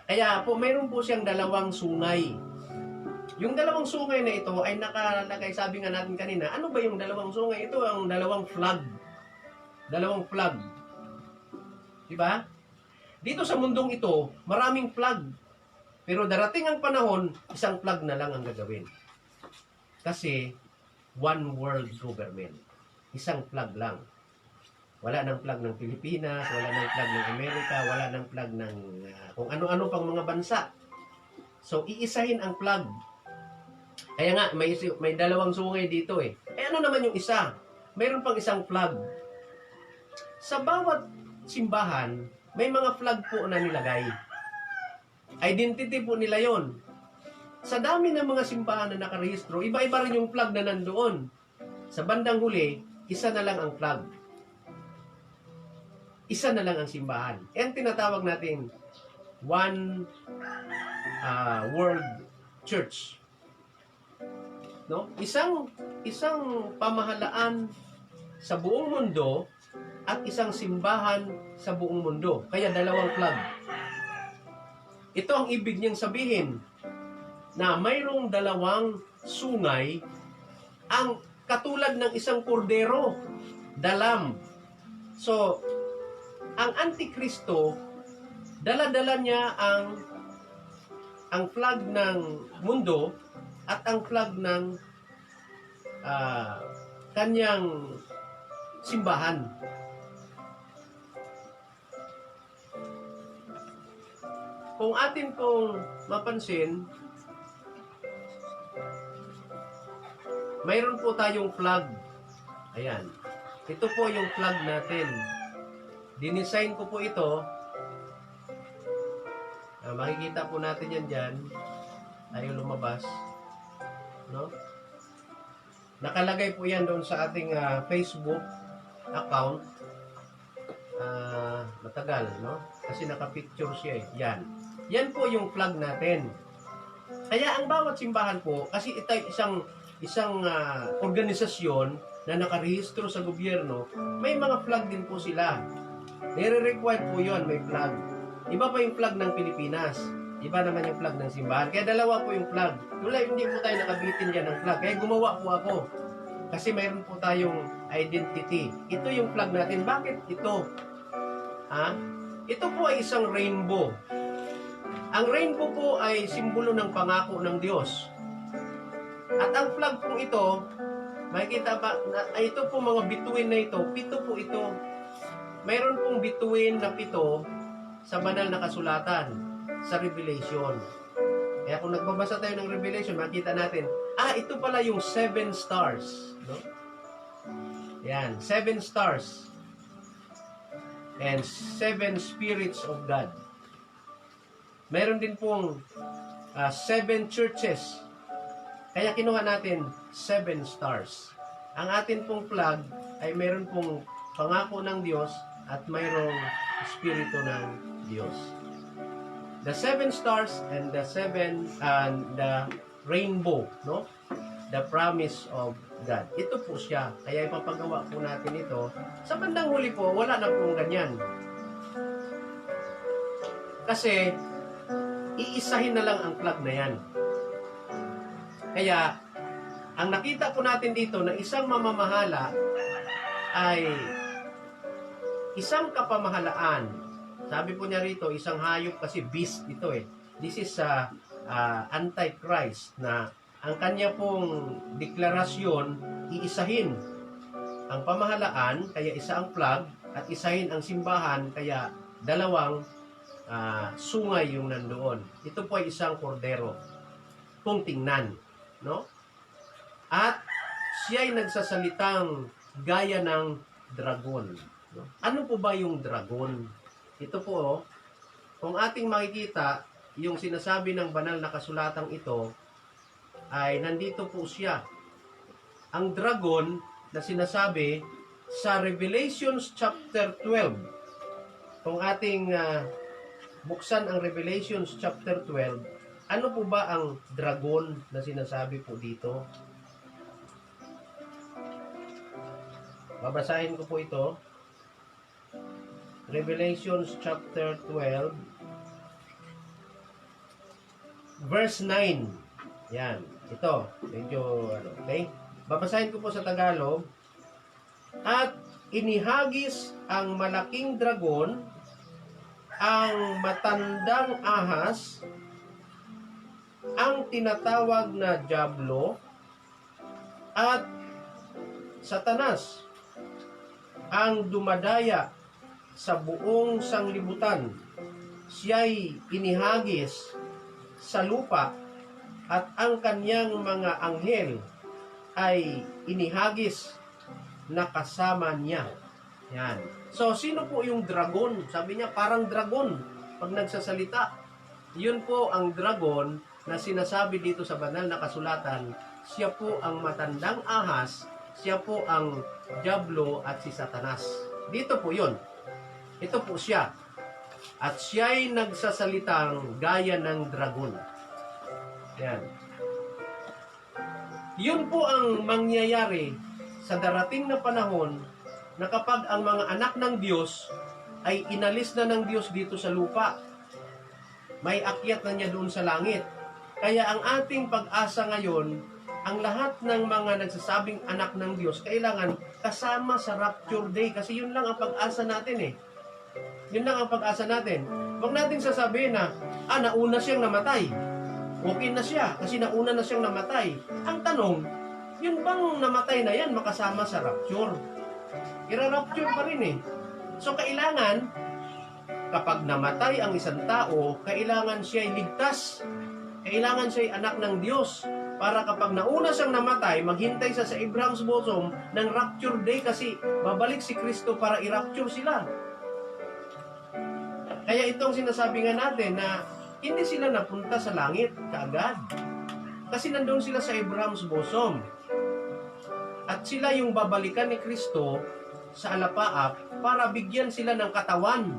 Kaya po mayroon po siyang 2 sungay. Yung 2 sungay na ito ay nakalagay, sabi nga natin kanina, ano ba yung 2 sungay? Ito ang 2 flag. 2 flag. Diba? Dito sa mundong ito, maraming flag. Pero darating ang panahon, isang flag na lang ang gagawin. Kasi, one world government. Isang flag lang. Wala nang flag ng Pilipinas, wala nang flag ng Amerika, wala nang flag ng kung ano-ano pang mga bansa. So, iisahin ang flag. Kaya nga, may 2 sungay dito eh. Ano naman yung isa? Mayroon pang isang flag. Sa bawat simbahan, may mga flag po na nilagay. Identity po nila yon. Sa dami ng mga simbahan na nakarehistro, iba-iba rin yung flag na nandoon. Sa bandang huli, isa na lang ang flag. Isa na lang ang simbahan. Yan tinatawag natin one world church. No? Isang pamahalaan sa buong mundo at isang simbahan sa buong mundo. Kaya 2 flag. Ito ang ibig niyang sabihin na mayroong 2 sungay ang katulad ng isang kordero, dalam. So, ang Antikristo, dala-dala niya ang flag ng mundo at ang flag ng kanyang simbahan. Kung atin pong mapansin, mayroon po tayong flag. Ayan. Ito po yung flag natin. Dinesign ko po ito. Makikita po natin yan dyan. Tayo lumabas. No? Nakalagay po yan doon sa ating Facebook account. Matagal, no? Kasi nakapicture siya eh. Yan. Yan po yung flag natin. Kaya ang bawat simbahan po, kasi ito isang organisasyon na nakarehistro sa gobyerno, may mga flag din po sila. Nire-require po yon, may flag. Iba pa yung flag ng Pilipinas. Iba naman yung flag ng simbahan. Kaya dalawa po yung flag. Wala, hindi po tayo nakabitin dyan ng flag. Kaya gumawa po ako. Kasi mayroon po tayong identity. Ito yung flag natin. Bakit ito? Ito po ay isang rainbow. Ang rainbow po ay simbolo ng pangako ng Diyos. At ang flag pong ito, makikita ba, ito po mga bituin na ito, 7 po ito. Mayroon pong bituin na 7 sa banal na kasulatan, sa Revelation. Kaya kung nagbabasa tayo ng Revelation, makita natin, ito pala yung 7 stars. No? Yan, 7 stars. And 7 spirits of God. Meron din pong 7 churches. Kaya kinuha natin 7 stars. Ang atin pong flag ay meron pong pangako ng Diyos at mayroong espiritu ng Diyos. The 7 stars and the 7 and the rainbow, no? The promise of God. Ito po siya. Kaya ipapagawa po natin ito. Sa bandang huli po, wala na pong ganyan. Kasi iisahin na lang ang flag na yan. Kaya ang nakita po natin dito na isang mamamahala ay isang kapamahalaan. Sabi po niya rito, isang hayop kasi beast ito eh. This is Antichrist na ang kanya pong deklarasyon, iisahin ang pamahalaan, kaya isa ang flag, at isahin ang simbahan, kaya dalawang sungay yung nandoon. Ito po ay isang kordero. Kung tingnan, no? At siya ay nagsasalitang gaya ng dragon. No? Ano po ba yung dragon? Ito po, kung ating makikita, yung sinasabi ng banal na kasulatang ito, ay nandito po siya. Ang dragon na sinasabi sa Revelations chapter 12. Kung ating buksan ang Revelations chapter 12, ano po ba ang dragon na sinasabi po dito? Babasahin ko po ito. Revelations chapter 12 verse 9. Yan. Ito. Medyo okay. Babasahin ko po sa Tagalog. At inihagis ang malaking dragon, ang matandang ahas, ang tinatawag na Diablo, at Satanas, ang dumadaya sa buong sanglibutan. Siya'y inihagis sa lupa at ang kanyang mga anghel ay inihagis na kasama niya. Yan. So, sino po yung dragon? Sabi niya, parang dragon pag nagsasalita. Yun po ang dragon na sinasabi dito sa banal na kasulatan. Siya po ang matandang ahas, siya po ang Diablo at si Satanas. Dito po yun. Ito po siya. At siya'y nagsasalitang gaya ng dragon. Yan. Yun po ang mangyayari sa darating na panahon na kapag ang mga anak ng Diyos ay inalis na ng Diyos dito sa lupa. May akyat na niya doon sa langit. Kaya ang ating pag-asa ngayon, ang lahat ng mga nagsasabing anak ng Diyos, kailangan kasama sa rapture day. Kasi yun lang ang pag-asa natin eh. Yun lang ang pag-asa natin. Huwag natin sasabihin na, nauna siyang namatay. Okay na siya kasi nauna na siyang namatay. Ang tanong, yun bang namatay na yan makasama sa rapture? Ira-rapture pa rin eh. So kailangan, kapag namatay ang isang tao, kailangan siya ay ligtas. Kailangan siya ay anak ng Diyos. para kapag nauna siyang namatay, maghintay siya sa Abraham's bosom ng rapture day kasi babalik si Kristo para i-rapture sila. Kaya itong sinasabi nga natin na hindi sila napunta sa langit kaagad. Kasi nandun sila sa Abraham's bosom. At sila yung babalikan ni Kristo sa alapaap para bigyan sila ng katawan.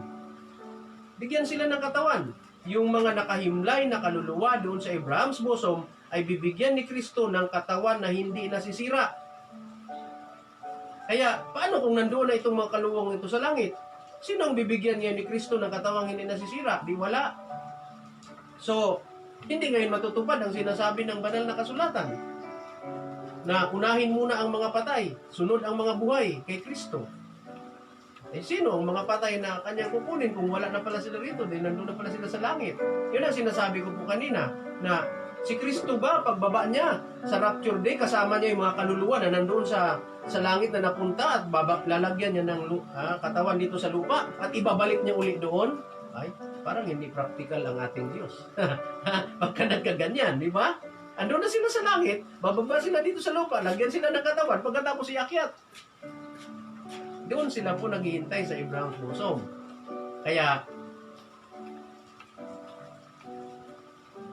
Bigyan sila ng katawan. Yung mga nakahimlay na kaluluwa doon sa Abraham's bosom ay bibigyan ni Kristo ng katawan na hindi nasisira. Kaya, paano kung nandoon na itong mga kaluwang ito sa langit? Sino ang bibigyan niya ni Kristo ng katawang hindi nasisira? Di wala. So, hindi ngayon matutupad ang sinasabi ng banal na kasulatan na unahin muna ang mga patay, sunod ang mga buhay kay Kristo. Eh, sino ang mga patay na kanyang kukunin kung wala na pala sila rito, dahil nandun na pala sila sa langit? Yun ang sinasabi ko po kanina, na si Kristo ba, pagbaba niya sa rapture day, kasama niya yung mga kaluluwa na nandoon sa langit na napunta at lalagyan niya ng katawan dito sa lupa at ibabalik niya uli doon? Ay, parang hindi practical ang ating Diyos. Pagka nagkaganyan, di ba? Andun na sila sa langit, bababa sila dito sa lupa, lagyan sila ng katawan, pagkatapos iakyat. Doon sila po naghihintay sa Abraham's bosom. Kaya,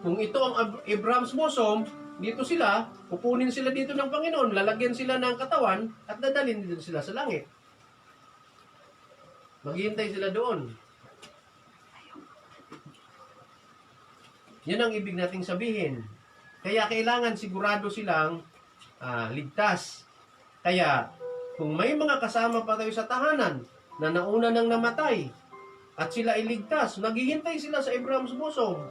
kung ito ang Abraham's bosom, dito sila, kukunin sila dito ng Panginoon, lalagyan sila ng katawan, at dadalhin dito sila sa langit. Maghihintay sila doon. Yan ang ibig nating sabihin. Kaya kailangan sigurado silang ligtas. Kaya, kung may mga kasama pa tayo sa tahanan na nauna nang namatay at sila ay ligtas, maghihintay sila sa Abraham's bosom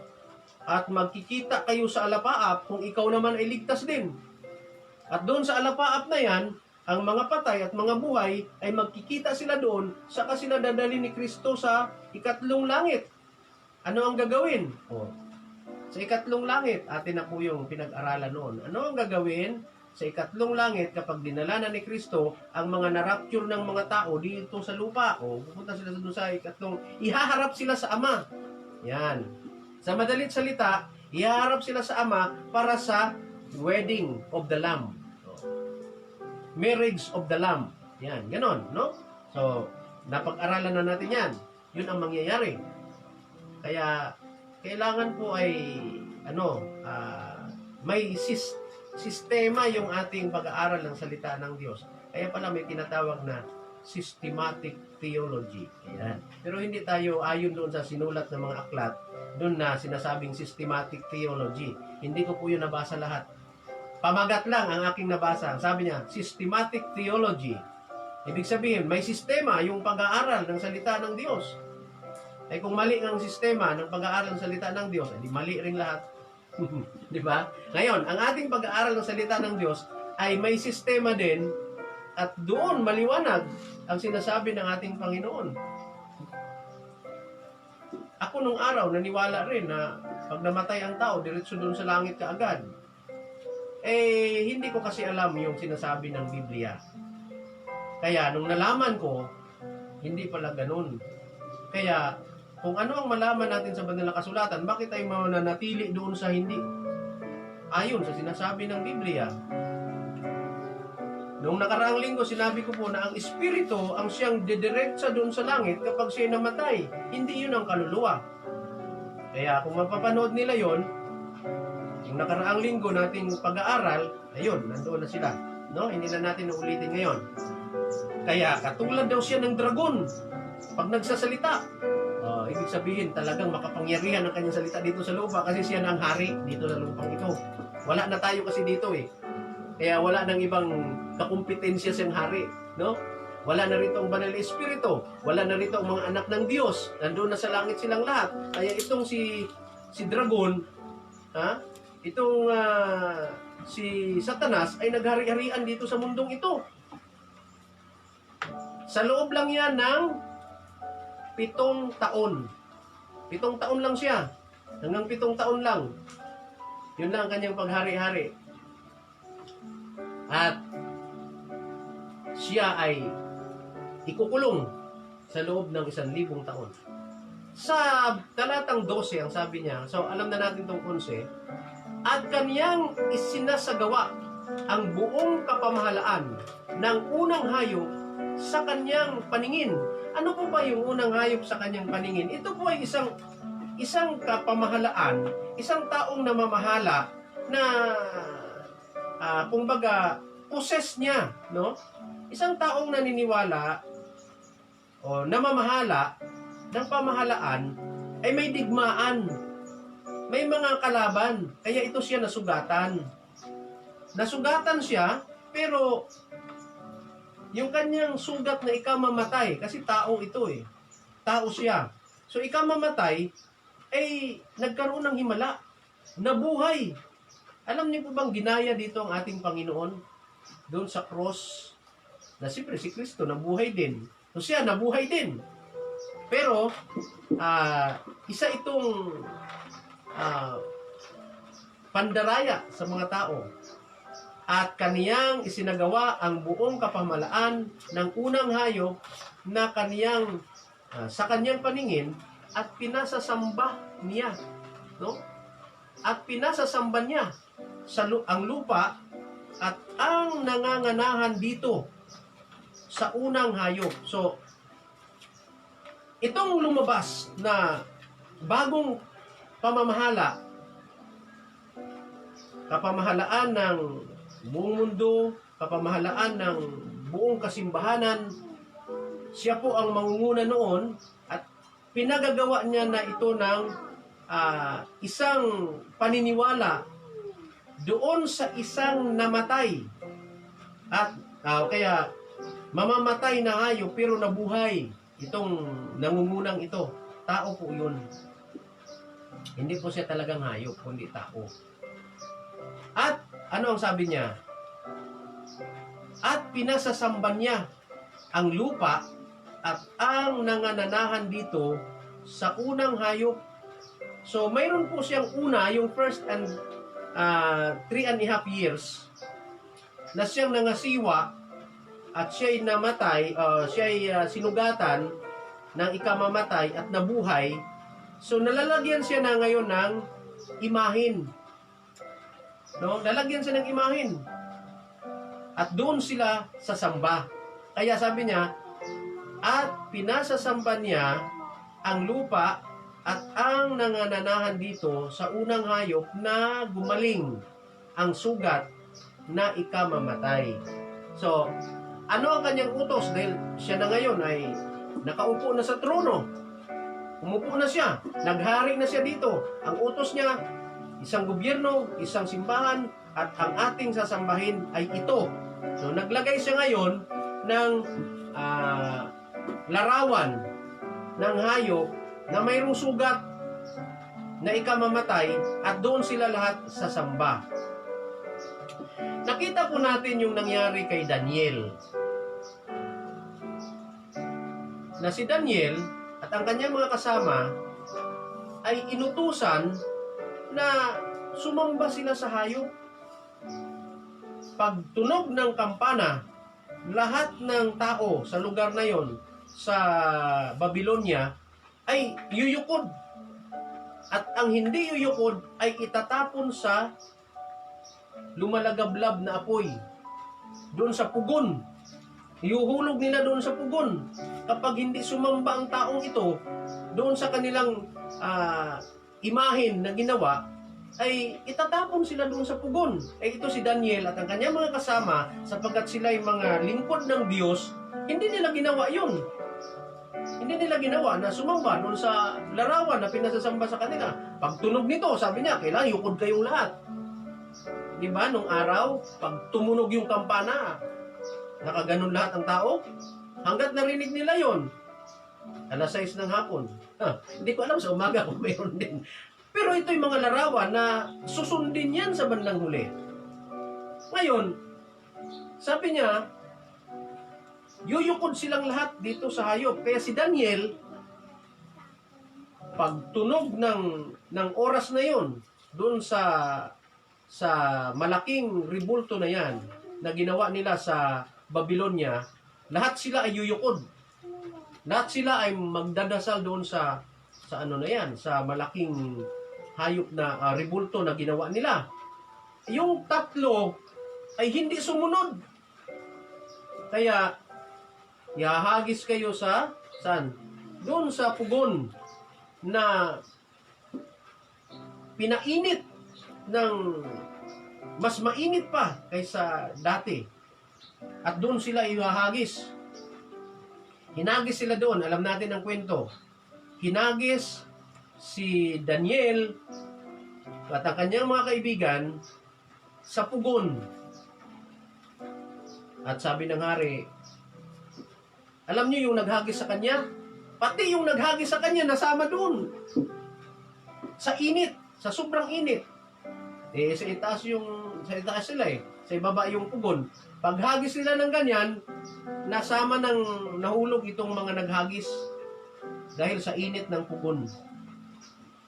at magkikita kayo sa alapaap kung ikaw naman ay ligtas din. At doon sa alapaap na yan, ang mga patay at mga buhay ay magkikita sila doon, saka sila dadalhin ni Kristo sa ikatlong langit. Ano ang gagawin? Sa ikatlong langit, atin na po yung pinag-aralan noon. Ano ang gagawin sa ikatlong langit kapag dinala na ni Kristo ang mga na-rapture ng mga tao dito sa lupa? Pupunta sila doon sa ikatlong, ihaharap sila sa Ama. Yan. Sa madalit salita, ihaharap sila sa Ama para sa wedding of the Lamb. Marriage of the Lamb. Yan, ganon, no? So, napag-aralan na natin yan. Yun ang mangyayari. Kaya, kailangan po ay may sistema yung ating pag-aaral ng salita ng Diyos. Kaya pala may tinatawag na systematic theology. Ayan. Pero hindi tayo ayon doon sa sinulat ng mga aklat, doon na sinasabing systematic theology. Hindi ko po yun nabasa lahat. Pamagat lang ang aking nabasa. Sabi niya, systematic theology. Ibig sabihin, may sistema yung pag-aaral ng salita ng Diyos. Ay kung mali ang sistema ng pag-aaral ng salita ng Diyos, ay di mali rin lahat. Di ba? Ngayon, ang ating pag-aaral ng salita ng Diyos ay may sistema din at doon maliwanag ang sinasabi ng ating Panginoon. Ako nung araw, naniwala rin na pag namatay ang tao, diretso doon sa langit kaagad. Eh, hindi ko kasi alam yung sinasabi ng Biblia. Kaya, nung nalaman ko, hindi pala ganun. Kaya, kung ano ang malaman natin sa banal na kasulatan, bakit tayo mananatili doon sa hindi ayon sa sinasabi ng Biblia? Noong nakaraang linggo, sinabi ko po na ang Espiritu ang siyang didiretsa doon sa langit kapag siya namatay. Hindi yun ang kaluluwa. Kaya kung mapapanood nila yon, yung nakaraang linggo nating pag-aaral, ayun, nandoon na sila. No? Hindi na natin uulitin ngayon. Kaya katulad daw siya ng dragon pag nagsasalita. Ibig sabihin talagang makapangyarihan ang kanyang salita dito sa lupa kasi siya na ang hari dito sa lupang ito. Wala na tayo kasi dito eh. Kaya wala nang ibang kakumpetensya siyang hari, no? Wala na rito ang banal na espiritu, wala na rito ang mga anak ng Diyos. Nandoon na sa langit silang lahat. Kaya itong si dragon, itong si Satanas ay naghari-harian dito sa mundong ito. Sa loob lang yan ng 7 taon. 7 taon lang siya. Hanggang 7 taon lang. Yun lang ang kanyang paghari-hari. At siya ay ikukulong sa loob ng 1,000 taon. Sa talatang 12, ang sabi niya, so alam na natin itong 11, at kaniyang isinasagawa ang buong kapamahalaan ng unang hayop sa kanyang paningin. Ano po ba yung unang hayop sa kanyang paningin? Ito po ay isang kapamahalaan, isang taong namamahala na kumbaga possess niya, no? Isang taong naniniwala o namamahala ng pamahalaan ay may digmaan, may mga kalaban, kaya ito siya nasugatan. Nasugatan siya, pero yung kanyang sugat na ikamamatay, kasi tao ito eh, tao siya. So ikamamatay, ay nagkaroon ng himala, nabuhay. Alam niyo po bang ginaya dito ang ating Panginoon? Doon sa cross, na siyempre si Kristo nabuhay din. So siya nabuhay din. Pero, isa itong pandaraya sa mga tao. At kaniyang isinagawa ang buong kapamahalaan ng unang hayop na kaniyang, sa kaniyang paningin at pinasasamba niya. No? At pinasasamba niya ang lupa at ang nanganganahan dito sa unang hayop. So, itong lumabas na bagong kapamahalaan ng buong mundo, kapamahalaan ng buong kasimbahanan, siya po ang mangunguna noon at pinagagawa niya na ito ng isang paniniwala doon sa isang namatay. At kaya mamamatay na hayop pero nabuhay itong nangungunang ito. Tao po yun. Hindi po siya talagang hayop, kundi tao. At ano ang sabi niya? At pinasasamba niya ang lupa at ang nangananahan dito sa unang hayop. So mayroon po siyang una, yung first and 3.5 years na siyang nangasiwa at siya'y namatay, siya'y sinugatan ng ikamamatay at nabuhay. So nalalagyan siya na ngayon ng imahin. No? Lalagyan siya ng imahin. At doon sila sasamba. Kaya sabi niya, at pinasasamba niya ang lupa at ang nangananahan dito sa unang hayop na gumaling ang sugat na ikamamatay. So, ano ang kanyang utos? Dahil siya na ngayon ay nakaupo na sa trono. Umupo na siya. Naghari na siya dito. Ang utos niya, isang gobyerno, isang simbahan, at ang ating sasambahin ay ito. So, naglagay siya ngayon ng larawan ng hayop na mayroong sugat na ikamamatay at doon sila lahat sasamba. Nakita po natin yung nangyari kay Daniel. Na si Daniel at ang kanyang mga kasama ay inutusan na sumamba sila sa hayop. Pagtunog ng kampana, lahat ng tao sa lugar na yon sa Babylonia ay yuyukod. At ang hindi yuyukod ay itatapon sa lumalagablab na apoy. Doon sa pugon. Iuhulog nila doon sa pugon. Kapag hindi sumamba ang taong ito, doon sa kanilang imahin na ginawa, ay itatapon sila doon sa pugon. Ay ito si Daniel at ang kanyang mga kasama, sapagkat sila ay mga lingkod ng Diyos, hindi nila ginawa yun. Hindi nila ginawa na sumamba doon sa larawan na pinasasamba sa kanila. Pagtunog nito, sabi niya, kailangan yukod kayong lahat. Di ba, nung araw, pag tumunog yung kampana, nakaganon lahat ng tao, hanggat narinig nila yon, alas 6 ng hapon. Hindi ko alam sa umaga kung mayroon din. Pero ito yung mga larawan na susundin yan sa bandang huli. Ngayon, sabi niya, yuyukod silang lahat dito sa hayop. Kaya si Daniel, pagtunog ng oras na yon, doon sa malaking ribulto na yan, na ginawa nila sa Babylonia, lahat sila ay yuyukod. Lahat sila ay magdadasal doon sa ano na yan, sa malaking hayop na rebulto na ginawa nila. Yung tatlo ay hindi sumunod. Kaya, ihahagis kayo sa, saan? Doon sa pugon na pinainit ng mas mainit pa kaysa dati. At doon sila ihahagis. Hinagis sila doon. Alam natin ang kwento. Hinagis si Daniel at ang kanyang mga kaibigan sa pugon. At sabi ng hari, alam niyo yung naghagis sa kanya? Pati yung naghagis sa kanya nasama doon. Sa init, sa sobrang init. Sa itaas sila Sa ibaba yung pugon. Paghagis nila ng ganyan, nasama ng nahulog itong mga naghagis dahil sa init ng pugon.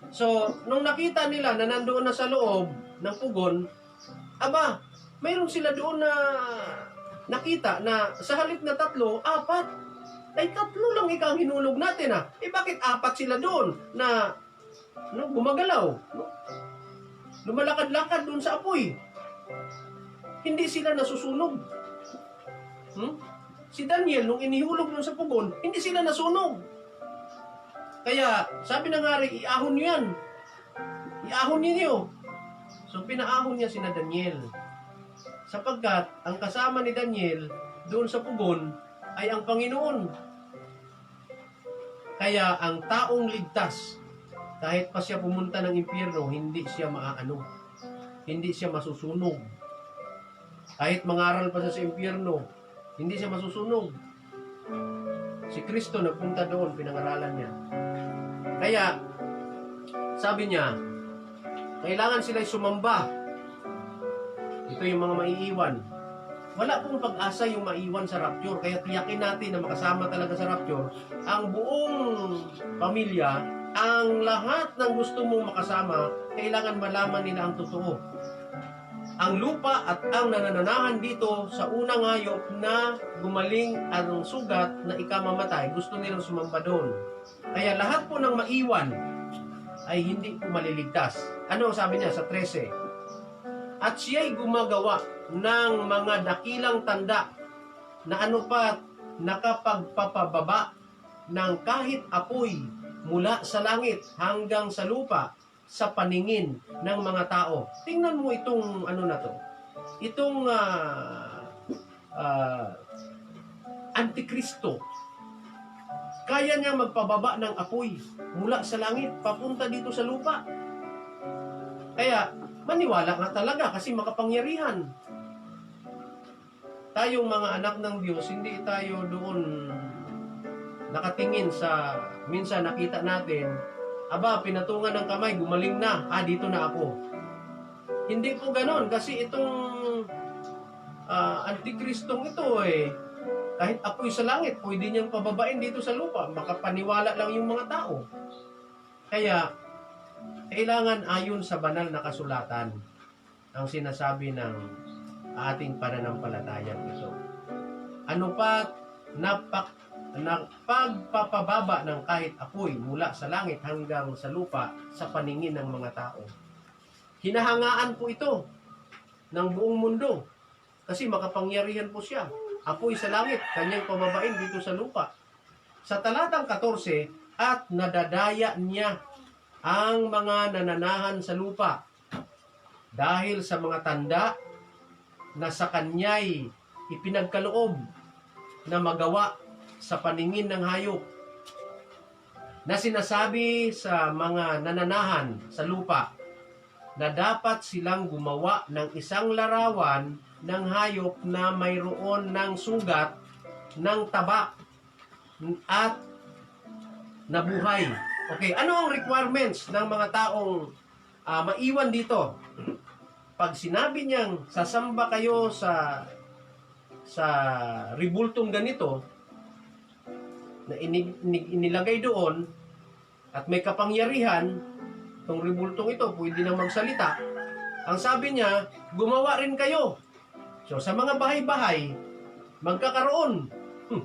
So, nung nakita nila na nandoon na sa loob ng pugon, aba, mayroon sila doon na nakita na sa halip na 3, 4. Ay, 3 lang ikang hinulog natin bakit 4 sila doon na gumagalaw? Lumalakad-lakad doon sa apoy. Hindi sila nasusunog. Si Daniel, nung inihulog doon sa pugon, hindi sila nasunog. Kaya, sabi ng hari, iahon niyo yan. Iahon niyo. So, pinaahon niya sina Daniel. Sapagkat, ang kasama ni Daniel, doon sa pugon, ay ang Panginoon. Kaya, ang taong ligtas, kahit pa siya pumunta ng impyerno, hindi siya maaano. Hindi siya masusunog. Kahit mangaral pa siya sa impyerno, hindi siya masusunog. Si Kristo nagpunta doon, pinangaralan niya. Kaya, sabi niya, kailangan sila'y sumamba. Ito yung mga maiiwan. Wala pong pag-asa yung maiwan sa rapture. Kaya tiyakin natin na makasama talaga sa rapture ang buong pamilya, ang lahat ng gusto mong makasama, kailangan malaman nila ang totoo. Ang lupa at ang nanananahan dito sa unang hayop na gumaling ang sugat na ikamamatay, gusto nilang sumamba doon. Kaya lahat po ng maiwan ay hindi po maliligtas. Ano ang sabi niya sa 13? At siya'y gumagawa ng mga dakilang tanda na ano pa nakapagpapababa ng kahit apoy mula sa langit hanggang sa lupa sa paningin ng mga tao. Tingnan mo itong ano na to. Itong Antikristo. Kaya niya magpababa ng apoy mula sa langit papunta dito sa lupa. Kaya maniwala nga talaga kasi makapangyarihan. Tayong mga anak ng Diyos, hindi tayo doon nakatingin sa minsan nakita natin, pinatungan ng kamay, gumaling na, dito na ako. Hindi po ganon kasi itong Antikristong ito kahit apoy sa langit, pwede niyang pababain dito sa lupa, makapaniwala lang yung mga tao. Kaya, kailangan ayon sa banal na kasulatan ang sinasabi ng ating pananampalatayang ito. Ano pa pagpapababa ng kahit apoy mula sa langit hanggang sa lupa sa paningin ng mga tao. Hinahangaan po ito ng buong mundo kasi makapangyarihan po siya. Apoy sa langit, kanyang pababain dito sa lupa. Sa talatang 14, at nadadaya niya ang mga nananahan sa lupa dahil sa mga tanda na sa kanya'y ipinagkaloob na magawa sa paningin ng hayop na sinasabi sa mga nananahan sa lupa na dapat silang gumawa ng isang larawan ng hayop na mayroon ng sugat ng taba at nabuhay. Okay, ano ang requirements ng mga taong maiwan dito? Pag sinabi niyang sasamba kayo sa ribultong ganito na inilagay doon at may kapangyarihan, itong ribultong ito pwede nang magsalita. Ang sabi niya, gumawa rin kayo. So sa mga bahay-bahay, magkakaroon.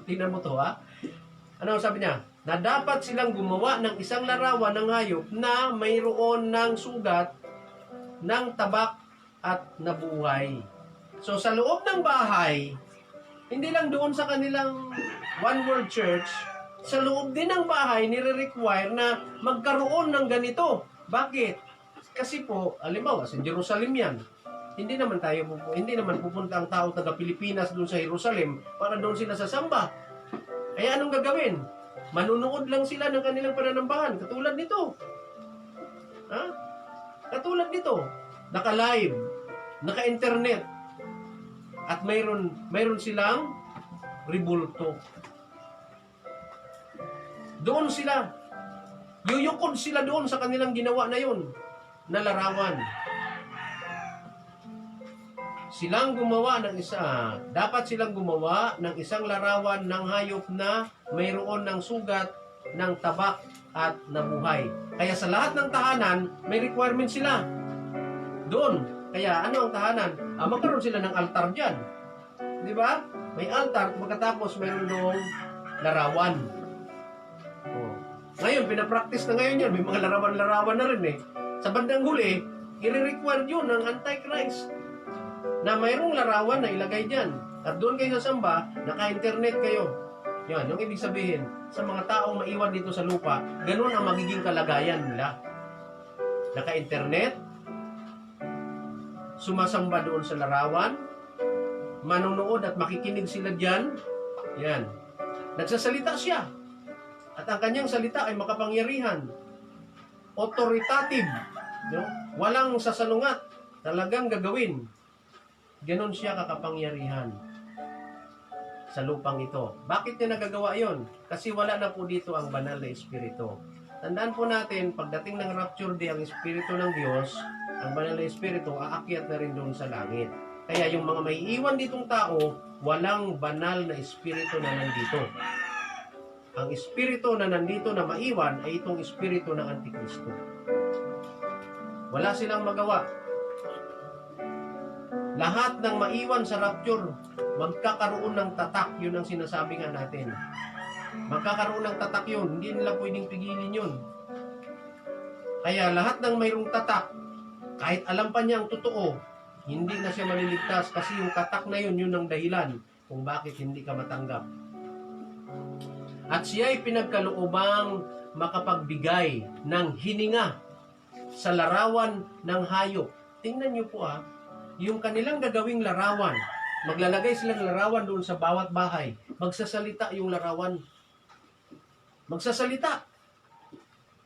Tingnan mo to Ano ang sabi niya? na dapat silang gumawa ng isang larawan ng hayop na mayroon ng sugat, ng tabak at nabuhay. So sa loob ng bahay, hindi lang doon sa kanilang One World Church, sa loob din ng bahay, nire-require na magkaroon ng ganito. Bakit? Kasi po, halimbawa, sa Jerusalem yan, hindi naman pupunta ang tao taga Pilipinas doon sa Jerusalem para doon sila sasamba. Kaya anong gagawin? Manunood lang sila ng kanilang pananambahan. Katulad nito. Ha? Katulad nito. Naka-live. Naka-internet. At mayroon silang ribulto. Doon sila. Yuyukod sila doon sa kanilang ginawa na yun. Na larawan. Dapat silang gumawa ng isang larawan ng hayop na mayroon ng sugat, ng tabak at nabuhay. Kaya sa lahat ng tahanan, may requirement sila. Doon. Kaya ano ang tahanan? Magkaroon sila ng altar dyan. Di ba? May altar, pagkatapos mayroon doong larawan. Oh. Ngayon, pinapractice na ngayon yan. May mga larawan-larawan na rin eh. Sa bandang huli, i-require yun ng Antichrist na mayroong larawan na ilagay dyan. At doon kayo sasamba, naka-internet kayo. Yan, yung ibig sabihin, sa mga taong maiwan dito sa lupa, ganun ang magiging kalagayan nila. Naka-internet, sumasamba doon sa larawan, manunood at makikinig sila dyan. Yan. Nagsasalita siya. At ang kanyang salita ay makapangyarihan. Authoritative. No? Walang sasalungat. Talagang gagawin. Ganon siya kakapangyarihan sa lupang ito. Bakit niya nagagawa yon? Kasi wala na po dito ang banal na Espiritu. Tandaan po natin, pagdating ng rapture day, ang Espiritu ng Diyos, ang banal na Espiritu, aakyat na rin doon sa langit. Kaya yung mga may iwan ditong tao, walang banal na Espiritu na nandito. Ang Espiritu na nandito na maiwan ay itong Espiritu ng Antikristo. Wala silang magawa. Lahat ng maiwan sa rapture, magkakaroon ng tatak. Yun ang sinasabi nga natin. Magkakaroon ng tatak yun. Hindi nila pwedeng pigilin yun. Kaya lahat ng mayroong tatak, kahit alam pa niya ang totoo, hindi na siya maliligtas kasi yung tatak na yun, yun ang dahilan kung bakit hindi ka matanggap. At siya ay pinagkaloobang makapagbigay ng hininga sa larawan ng hayop. Tingnan niyo po yung kanilang gagawing larawan. Maglalagay silang larawan doon sa bawat bahay. Magsasalita yung larawan. Magsasalita.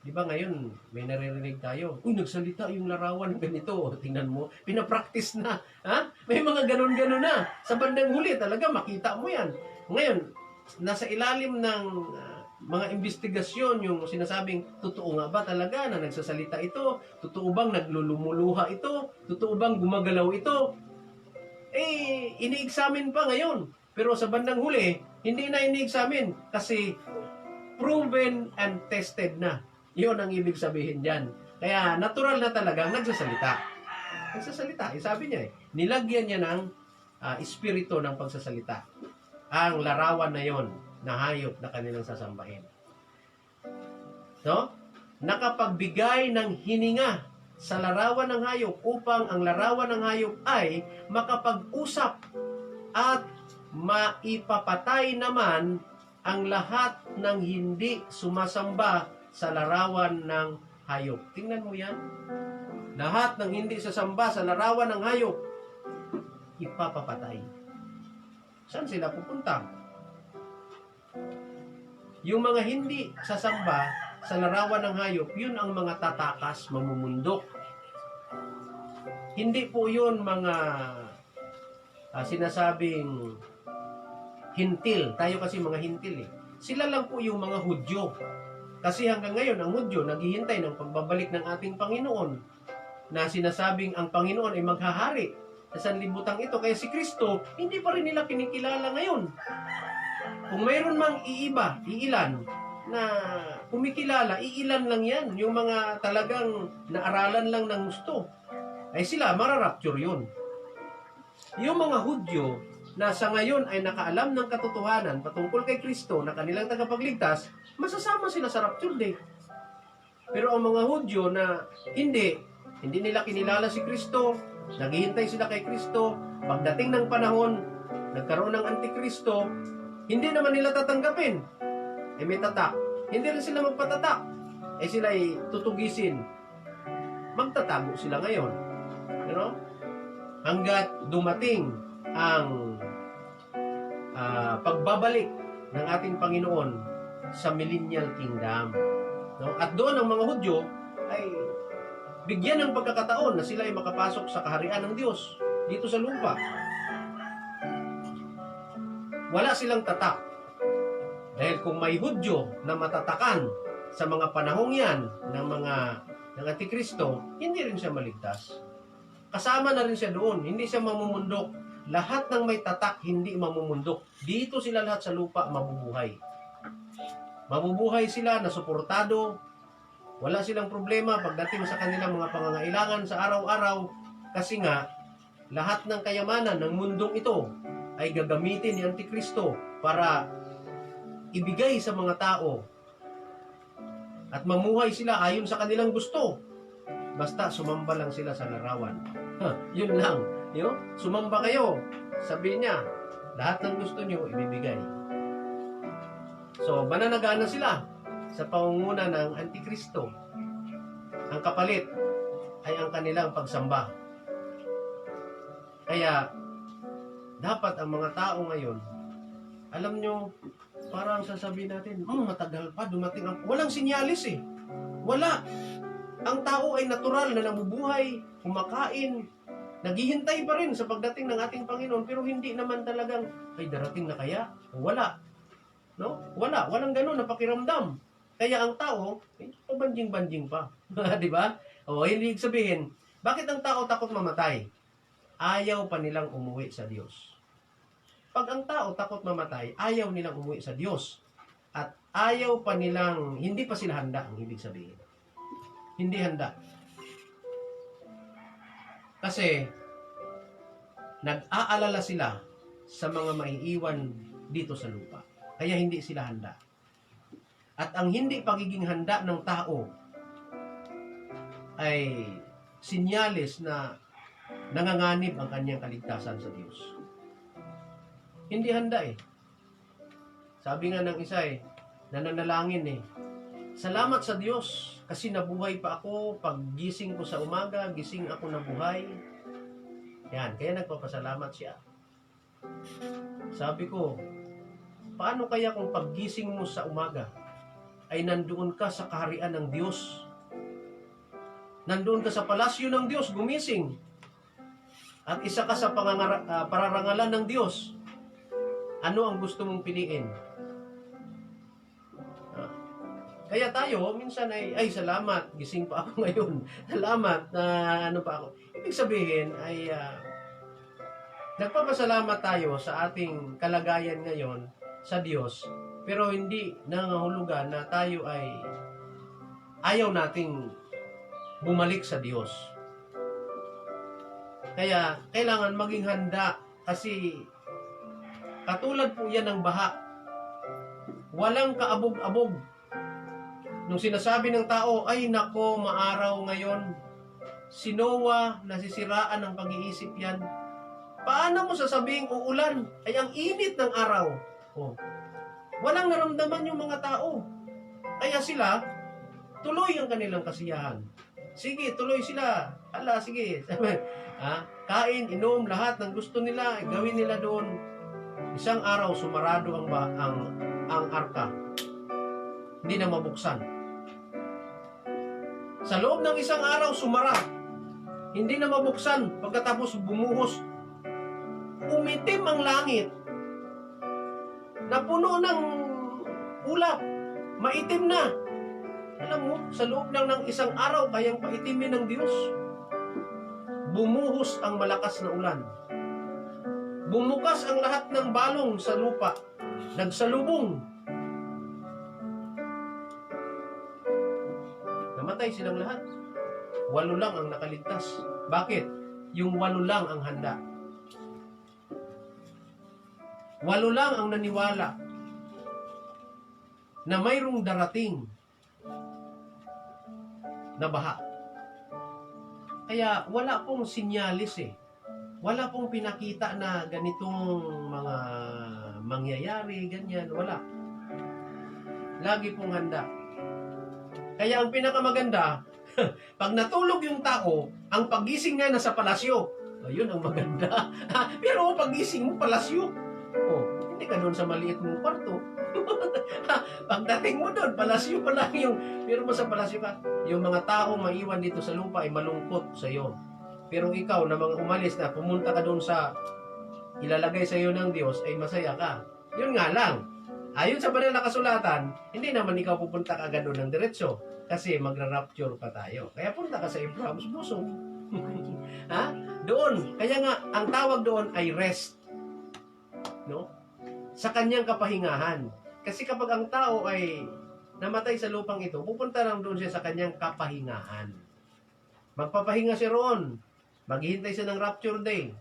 Di ba ngayon, may naririnig tayo. Uy, nagsalita yung larawan ganito. Tingnan mo, pinapractice na. Ha? May mga ganon-ganon na. Sa bandang huli, talaga makita mo yan. Ngayon, nasa ilalim ng mga investigasyon, yung sinasabing, totoo nga ba talaga na nagsasalita ito? Totoo bang naglulumuluha ito? Totoo bang gumagalaw ito? Ini-examine pa ngayon. Pero sa bandang huli, hindi na ini-examine kasi proven and tested na. Yun ang ibig sabihin dyan. Kaya natural na talagang nagsasalita. Nagsasalita. Sabi niya nilagyan niya ng espiritu ng pagsasalita. Ang larawan na yon na hayop na kanilang sasambahin. No? Nakapagbigay ng hininga sa larawan ng hayop upang ang larawan ng hayop ay makapag-usap at maipapatay naman ang lahat ng hindi sumasamba sa larawan ng hayop. Tingnan mo yan. Lahat ng hindi sasamba sa larawan ng hayop, ipapapatay. Saan sila pupunta? Yung mga hindi sasamba sa larawan ng hayop, yun ang mga tatakas, mamumundok. Hindi po yun mga sinasabing hintil. Tayo kasi mga hintil eh. Sila lang po yung mga Hudyo. Kasi hanggang ngayon, ang Hudyo naghihintay ng pagbabalik ng ating Panginoon na sinasabing ang Panginoon ay maghahari sa sanlibutan ito. Kaya si Kristo, hindi pa rin nila kinikilala ngayon. Kung mayroon mang iilan na kumikilala, iilan lang yan. Yung mga talagang naaralan lang ng gusto. Ay sila, mararapture yun. Yung mga Hudyo, na sa ngayon ay nakaalam ng katotohanan patungkol kay Kristo na kanilang tagapagligtas, masasama sila sa rapture day. Pero ang mga Hudyo na hindi nila kinilala si Kristo, naghihintay sila kay Kristo, pagdating ng panahon, nagkaroon ng Antikristo, hindi naman nila tatanggapin. May tatak. Hindi rin sila magpatatak. Sila ay tutugisin. Magtatago sila ngayon. Hanggat dumating ang pagbabalik ng ating Panginoon sa Millennial Kingdom. At doon ang mga Hudyo ay bigyan ng pagkakataon na sila ay makapasok sa kaharian ng Diyos dito sa lupa. Wala silang tatak. Dahil kung may Hudyo na matatakan sa mga panahong yan ng Antikristo, hindi rin siya maligtas. Kasama na rin siya doon. Hindi siya mamumundok. Lahat ng may tatak, hindi mamumundok. Dito sila lahat sa lupa mabubuhay. Mabubuhay sila na suportado. Wala silang problema pagdating sa kanilang mga pangangailangan sa araw-araw. Kasi nga, lahat ng kayamanan ng mundong ito ay gagamitin ni Antikristo para ibigay sa mga tao at mamuhay sila ayon sa kanilang gusto. Basta sumamba lang sila sa larawan. Yun lang. Sumamba kayo. Sabi niya, lahat ng gusto niyo ibibigay. So, mananagana sila sa pangunguna ng Antikristo. Ang kapalit ay ang kanilang pagsamba. Kaya, dapat ang mga tao ngayon, alam nyo, parang sasabihin natin, matagal pa, dumating ang... Walang sinyalis eh. Wala. Ang tao ay natural na namubuhay, kumakain, naghihintay pa rin sa pagdating ng ating Panginoon, pero hindi naman talagang, ay darating na kaya? Wala. Wala. Walang ganun na pakiramdam. Kaya ang tao, pabanjing-banjing pa. Di ba? Hindi sabihin, bakit ang tao takot mamatay? Ayaw pa nilang umuwi sa Diyos. Pag ang tao takot mamatay, ayaw nilang umuwi sa Diyos. At ayaw pa nilang, hindi pa sila handa, ang ibig sabihin. Hindi handa. Kasi, nag-aalala sila sa mga maiiwan dito sa lupa. Kaya hindi sila handa. At ang hindi pagiging handa ng tao ay sinyalis na nanganganib ang kanyang kaligtasan sa Diyos. Hindi handa eh. Sabi nga ng isa nananalangin salamat sa Diyos kasi nabuhay pa ako. Pag gising ko sa umaga, gising ako na buhay. Yan, kaya nagpapasalamat siya. Sabi ko, paano kaya kung paggising mo sa umaga ay nandoon ka sa kaharian ng Diyos? Nandoon ka sa palasyo ng Diyos, gumising. At isa ka sa pararangalan ng Diyos. Ano ang gusto mong piliin? Kaya tayo, minsan ay salamat, gising pa ako ngayon. Salamat na pa ako. Ibig sabihin ay nagpapasalamat tayo sa ating kalagayan ngayon sa Diyos, pero hindi nangangahulugan na tayo ay ayaw nating bumalik sa Diyos. Kaya kailangan maging handa kasi katulad po yan ng baha. Walang kaabog-abog. Nung sinasabi ng tao, ay nako, maaraw ngayon. Si Noah, nasisiraan ng pag-iisip yan. Paano mo sasabing uulan? Ay ang init ng araw. Walang naramdaman yung mga tao. Kaya sila, tuloy ang kanilang kasiyahan. Sige, tuloy sila. Sige. Kain, inom, lahat ng gusto nila, gawin nila doon. Isang araw, sumarado ang arka. Hindi na mabuksan. Sa loob ng isang araw, sumara. Hindi na mabuksan. Pagkatapos bumuhos, umitim ang langit. Napuno ng ulap. Maitim na. Alam mo, sa loob lang ng isang araw, kayang paitimin ng Diyos. Bumuhos ang malakas na ulan. Bumukas ang lahat ng balong sa lupa. Nagsalubong. Namatay silang lahat. 8 lang ang nakaligtas. Bakit? Yung 8 lang ang handa. 8 lang ang naniwala na mayroong darating na baha. Kaya wala pong sinyalis eh. Wala pong pinakita na ganitong mga mangyayari, ganyan. Wala. Lagi pong handa. Kaya ang pinakamaganda, pag natulog yung tao, ang pagising niya nasa palasyo. Ayun ang maganda. Pero pagising mo, palasyo. Oh, hindi ka doon sa maliit mong kwarto. Pagdating mo doon, palasyo pa lang yung, pero mo sa palasyo ka, yung mga taong maiwan dito sa lupa ay malungkot sa iyo. Pero ikaw na mga umalis na, pumunta ka doon sa ilalagay sa iyo ng Diyos, ay masaya ka. Yun nga lang, ayon sa banal na kasulatan, hindi naman ikaw pupunta ka agad doon ng diretso. Kasi magra-rapture pa tayo. Kaya punta ka sa Abraham's bosom. Ha? Doon. Kaya nga, ang tawag doon ay rest. No? Sa kanyang kapahingahan. Kasi kapag ang tao ay namatay sa lupang ito, pupunta lang doon siya sa kanyang kapahingahan. Magpapahinga siya roon. Maghihintay siya ng rapture day.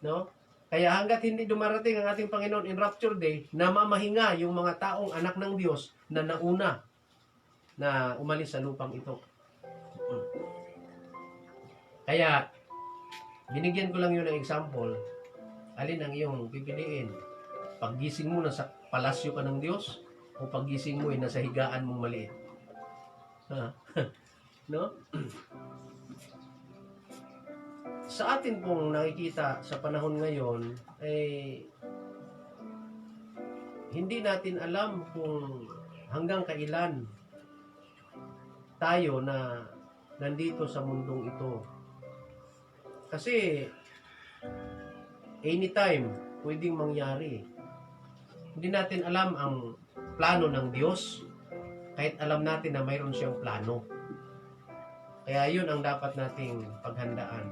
No? Kaya hanggat hindi dumarating ang ating Panginoon in rapture day, namamahinga yung mga taong anak ng Diyos na nauna na umalis sa lupang ito. Kaya, binigyan ko lang yun ng example. Alin ang iyong pipiliin? Paggising mo, nasa palasyo ka ng Diyos? O paggising mo, nasa higaan mong maliit? Ha? No? Sa atin pong nakikita sa panahon ngayon, hindi natin alam kung hanggang kailan tayo na nandito sa mundong ito. Kasi anytime pwedeng mangyari. Hindi natin alam ang plano ng Diyos kahit alam natin na mayroon siyang plano. Kaya yun ang dapat nating paghandaan.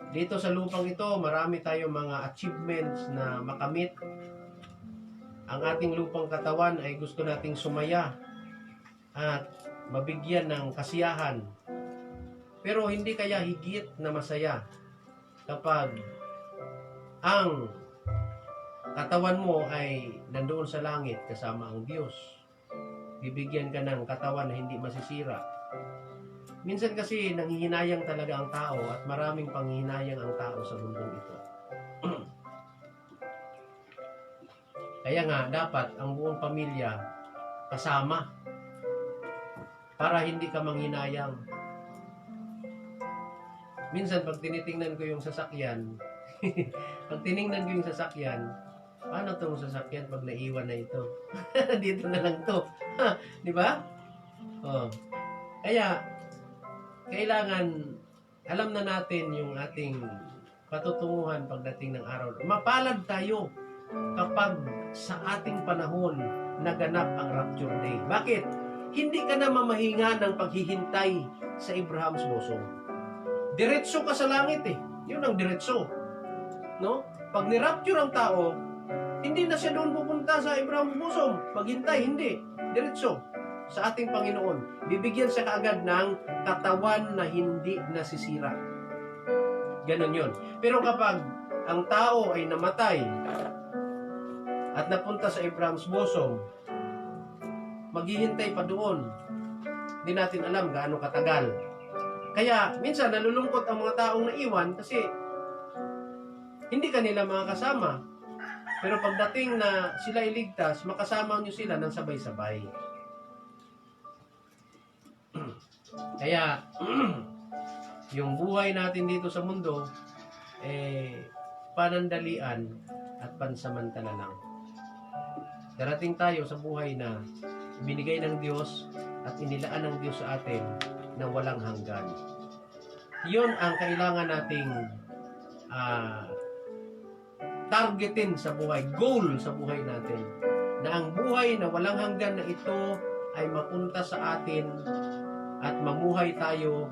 Dito sa lupang ito, marami tayong mga achievements na makamit. Ang ating lupang katawan ay gusto nating sumaya at mabigyan ng kasiyahan. Pero hindi kaya higit na masaya kapag ang katawan mo ay nandoon sa langit kasama ang Diyos. Bibigyan ka ng katawan na hindi masisira. Minsan kasi nanghihinayang talaga ang tao at maraming panghihinayang ang tao sa mundong ito. Kaya nga, dapat ang buong pamilya kasama para hindi ka manghinayang. Minsan, pag tinitingnan ko yung sasakyan, paano itong sasakyan pag naiwan na ito? Dito na lang to. Di ba? Oh. Kaya, kailangan alam na natin yung ating patutunguhan pagdating ng araw. Mapalad tayo kapag sa ating panahon naganap ang rapture day. Bakit? Hindi ka na mamahinga ng paghihintay sa Abraham's bosom. Diretso ka sa langit eh. Yun ang diretso. No? Pag ni-rapture ang tao, hindi na siya doon pupunta sa Abraham's bosom. Maghintay, hindi. Diretso sa ating Panginoon. Bibigyan siya kaagad ng katawan na hindi nasisira. Ganon yun. Pero kapag ang tao ay namatay at napunta sa Abraham's bosom, maghihintay pa doon. Hindi natin alam gaano katagal. Kaya minsan nalulungkot ang mga taong naiwan kasi hindi kanila makakasama. Pero pagdating na sila iligtas, makasama nyo sila ng sabay-sabay. Kaya yung buhay natin dito sa mundo panandalian at pansamantala lang. Darating tayo sa buhay na binigay ng Diyos at inilaan ng Diyos sa atin na walang hanggan. Yun ang kailangan nating targetin sa buhay, goal sa buhay natin. Na ang buhay na walang hanggan na ito ay mapunta sa atin at mamuhay tayo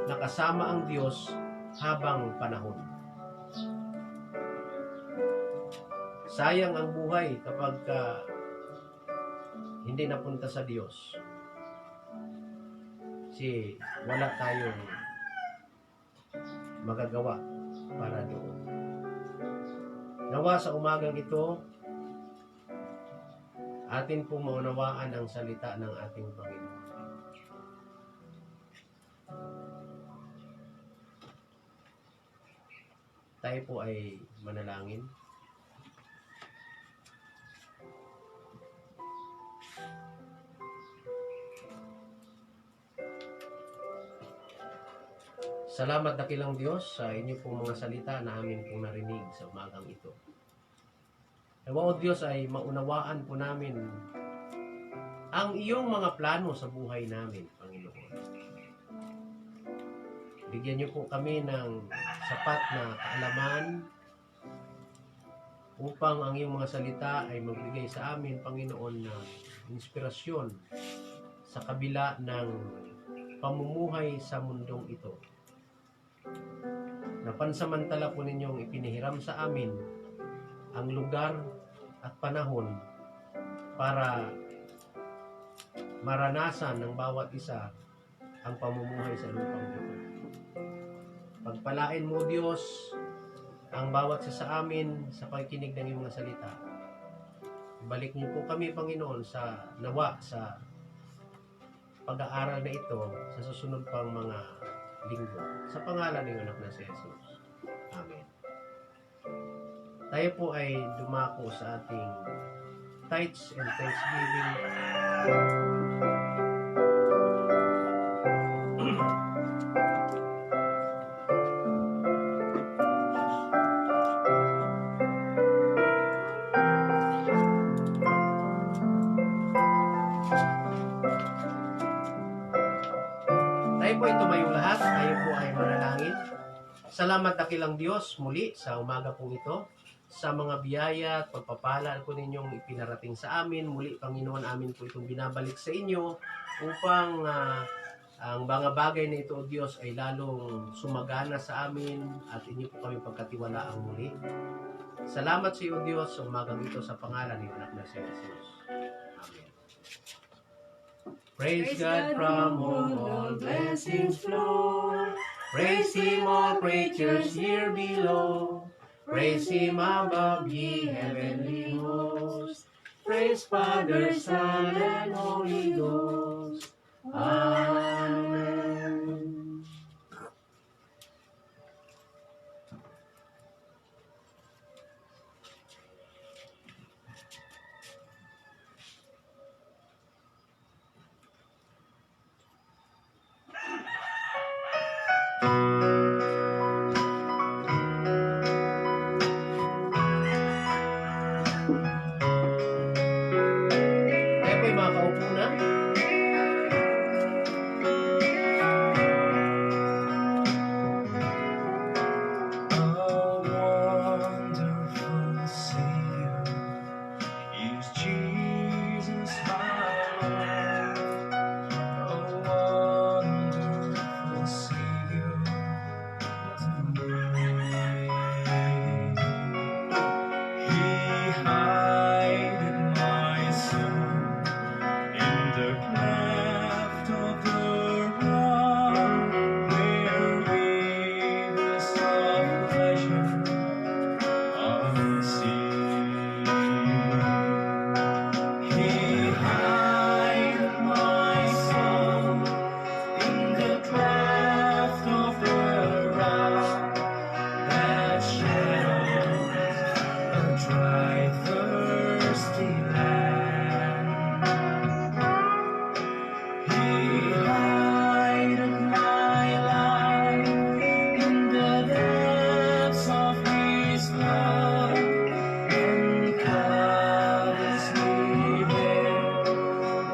na kasama ang Diyos habang panahon. Sayang ang buhay kapag hindi napunta sa Diyos. Kasi wala tayong magagawa para doon. Nawa sa umagang ito, atin pong maunawaan ang salita ng ating Panginoon. Tayo po ay manalangin. Salamat dakilang Diyos sa inyo pong mga salita na amin pong narinig sa umagang ito. Nawa o Diyos ay maunawaan po namin ang iyong mga plano sa buhay namin, Panginoon. Bigyan niyo po kami ng sapat na kaalaman upang ang iyong mga salita ay magbigay sa amin, Panginoon, ng inspirasyon sa kabila ng pamumuhay sa mundong ito. Napansamantala po ninyong ipinihiram sa amin ang lugar at panahon para maranasan ng bawat isa ang pamumuhay sa lupang ito. Pagpalain mo, Diyos, ang bawat isa sa amin sa pagkinig ng iyong mga salita. Balik niyo po kami, Panginoon, sa nawa sa pag-aaral na ito sa susunod pang mga linggo. Sa pangalan ng anak na si Jesus. Amen. Tayo po ay dumako sa ating tithes and thanksgiving. Tayo po ay tumayong lahat. Tayo po ay manalangin. Salamat dakilang Diyos muli sa umaga pong ito. Sa mga biyaya at pagpapala po ninyong ipinarating sa amin. Muli, Panginoon, amin po itong binabalik sa inyo upang ang mga bagay na ito, O Diyos, ay lalong sumagana sa amin at inyo po kami pagkatiwalaang muli. Salamat sa iyo, Diyos, sa umagang ito sa pangalan ng anak na si Jesus. Amen. Praise God from whom all blessings flow. Praise Him, all creatures here below. Praise Him above, ye heavenly hosts. Praise Father, Son, and Holy Ghost. Amen. Tayo po'y makaupo na. Wonderful Savior is Jesus my Lord. A wonderful Savior to me. He hideth my soul in the cleft of the rock, where rivers of pleasure unseen. He hideth my soul in the cleft of the rock that shadows a dry, thirsty land. He hideth my life in the depths of His love, and covers me there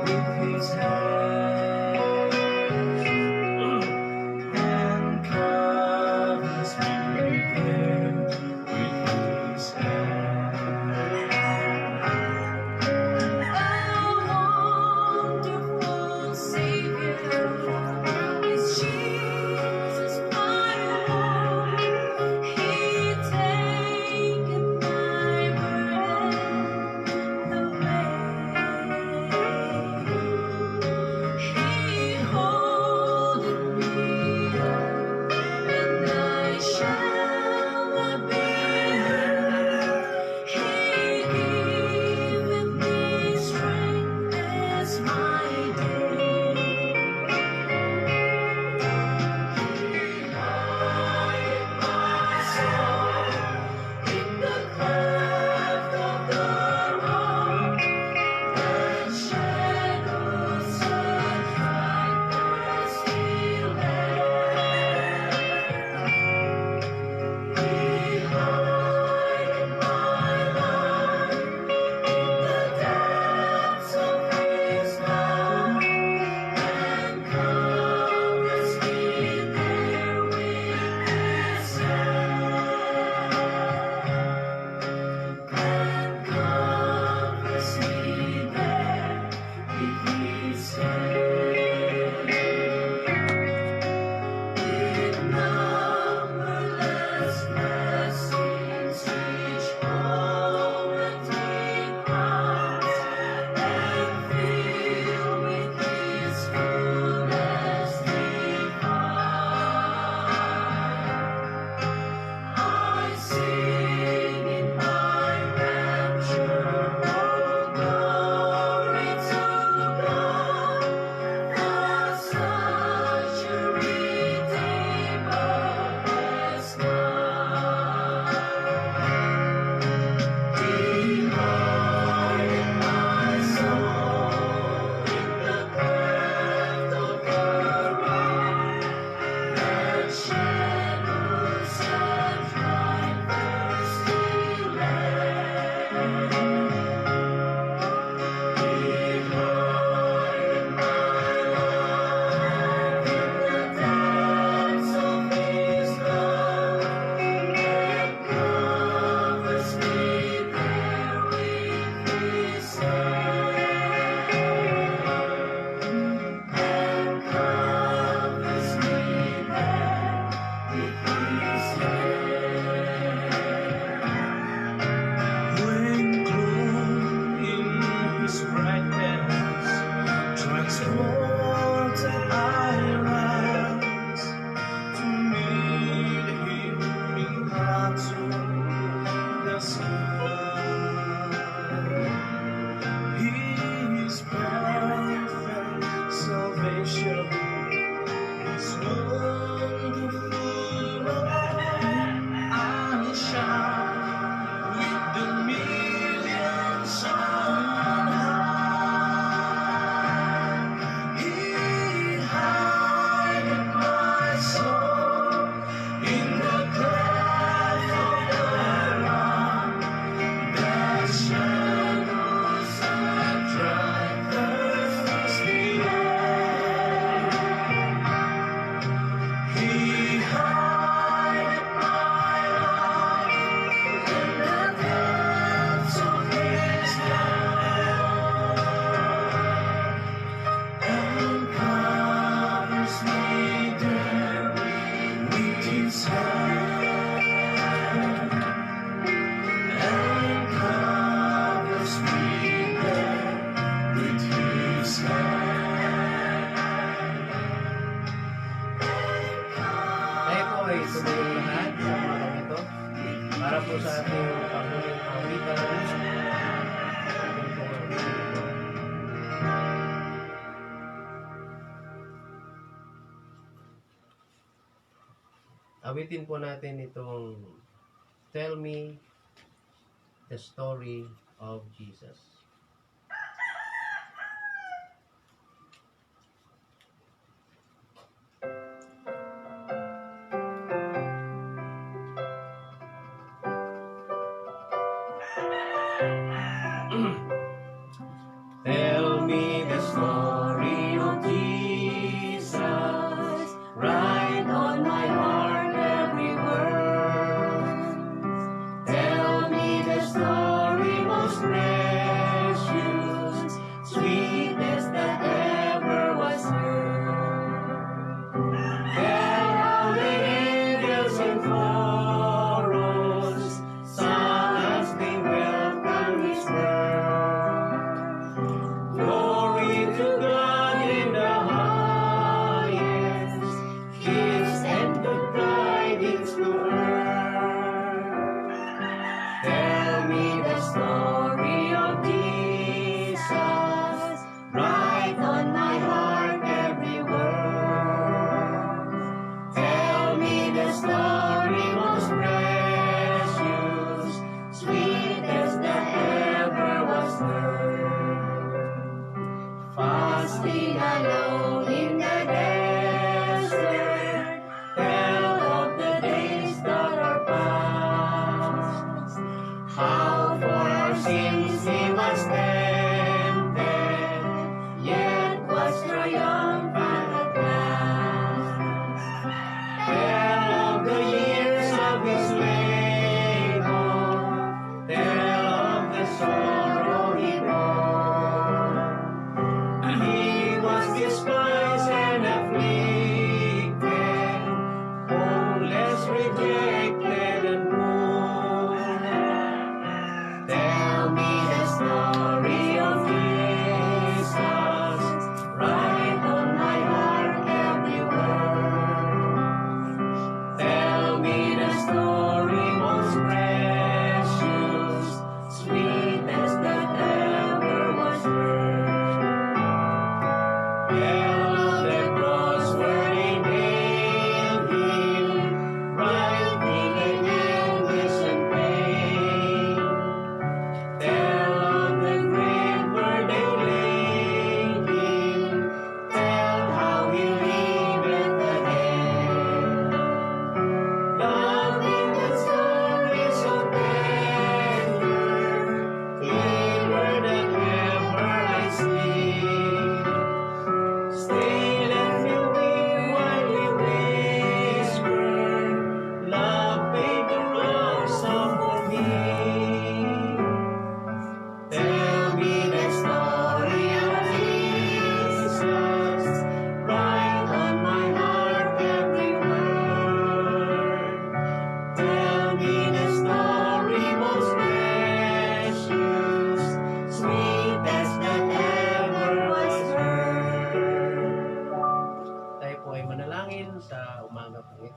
with His hand, and covers me there with His hand. Wonderful Savior is Jesus my Lord. He taketh my burden away. Numberless blessings, each moment He crowns, and filled with His fullness divine. I sing in my rapture, all glory to God, for such a Redeemer has come. Delight my soul in the cleft of the rock, that shadows and dry thirsty land. Delight my life in the depths of His love, and covers me there with His hand, and covers me there with His hand. When clothed in His brightness, transported I rise to meet Him in clouds of the sky. His perfect salvation is wonderful love. I shine with the millions on high. He hideth my soul in the cleft of the rock, that shadows and dry thirsty land. He hideth my life in the depths of His love, and covers me there with His hand, and covers me there with His hand. Tayo po ay tumulong lahat sa umagang ito para po sa ating panghuling awitan. Ating pong awitin ito. Awitin po natin itong Tell Me the Story of Jesus. Tell me the story of Jesus, write on my heart every word. Tell me the story most precious, sweetest that ever was heard. Tell how the angels and chorus sang as they welcome His word. Glory to God in the highest, peace and good tidings to earth. Tell me the story of Jesus, write on my heart every word. Tell me the story most precious, sweetest that ever was heard. Fasting alone in the desert, tell of the days that are past. How for our sins He was tempted, yet was triumphant at last. Tell of the years of His labor, tell of the sorrow He bore. He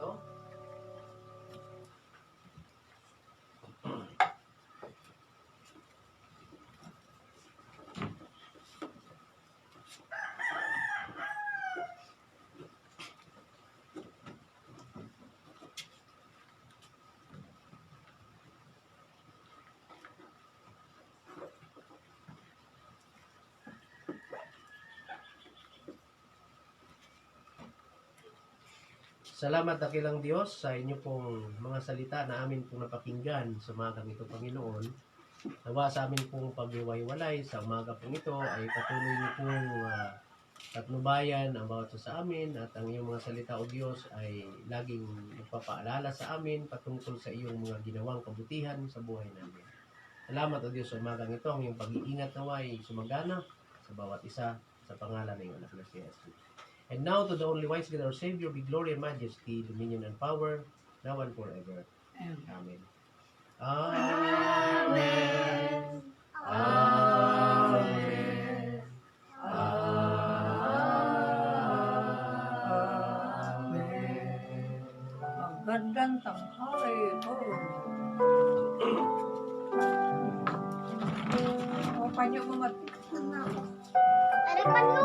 ito. Salamat dakilang Diyos sa inyo pong mga salita na amin pong napakinggan sa umagang ito, Panginoon. Nawa sa amin pong paghiwa-hiwalay sa umaga pong ito ay patuloy niyo pong patnubayan ang bawat isa sa amin at ang iyong mga salita, O Diyos, ay laging nagpapaalala sa amin patungkol sa iyong mga ginawang kabutihan sa buhay namin. Salamat, O Diyos, sa umagang ito. Ang iyong pag-iingat nawa ay sumagana sa bawat isa sa pangalan ng iyong anak na si Jesus. And now to the only wise God, our Savior, be glory and majesty, dominion and power, now and forever. Amen. Amen. Amen. Amen. Magandang tanghali po. O, panyo mo matiksan na ako. Harapan mo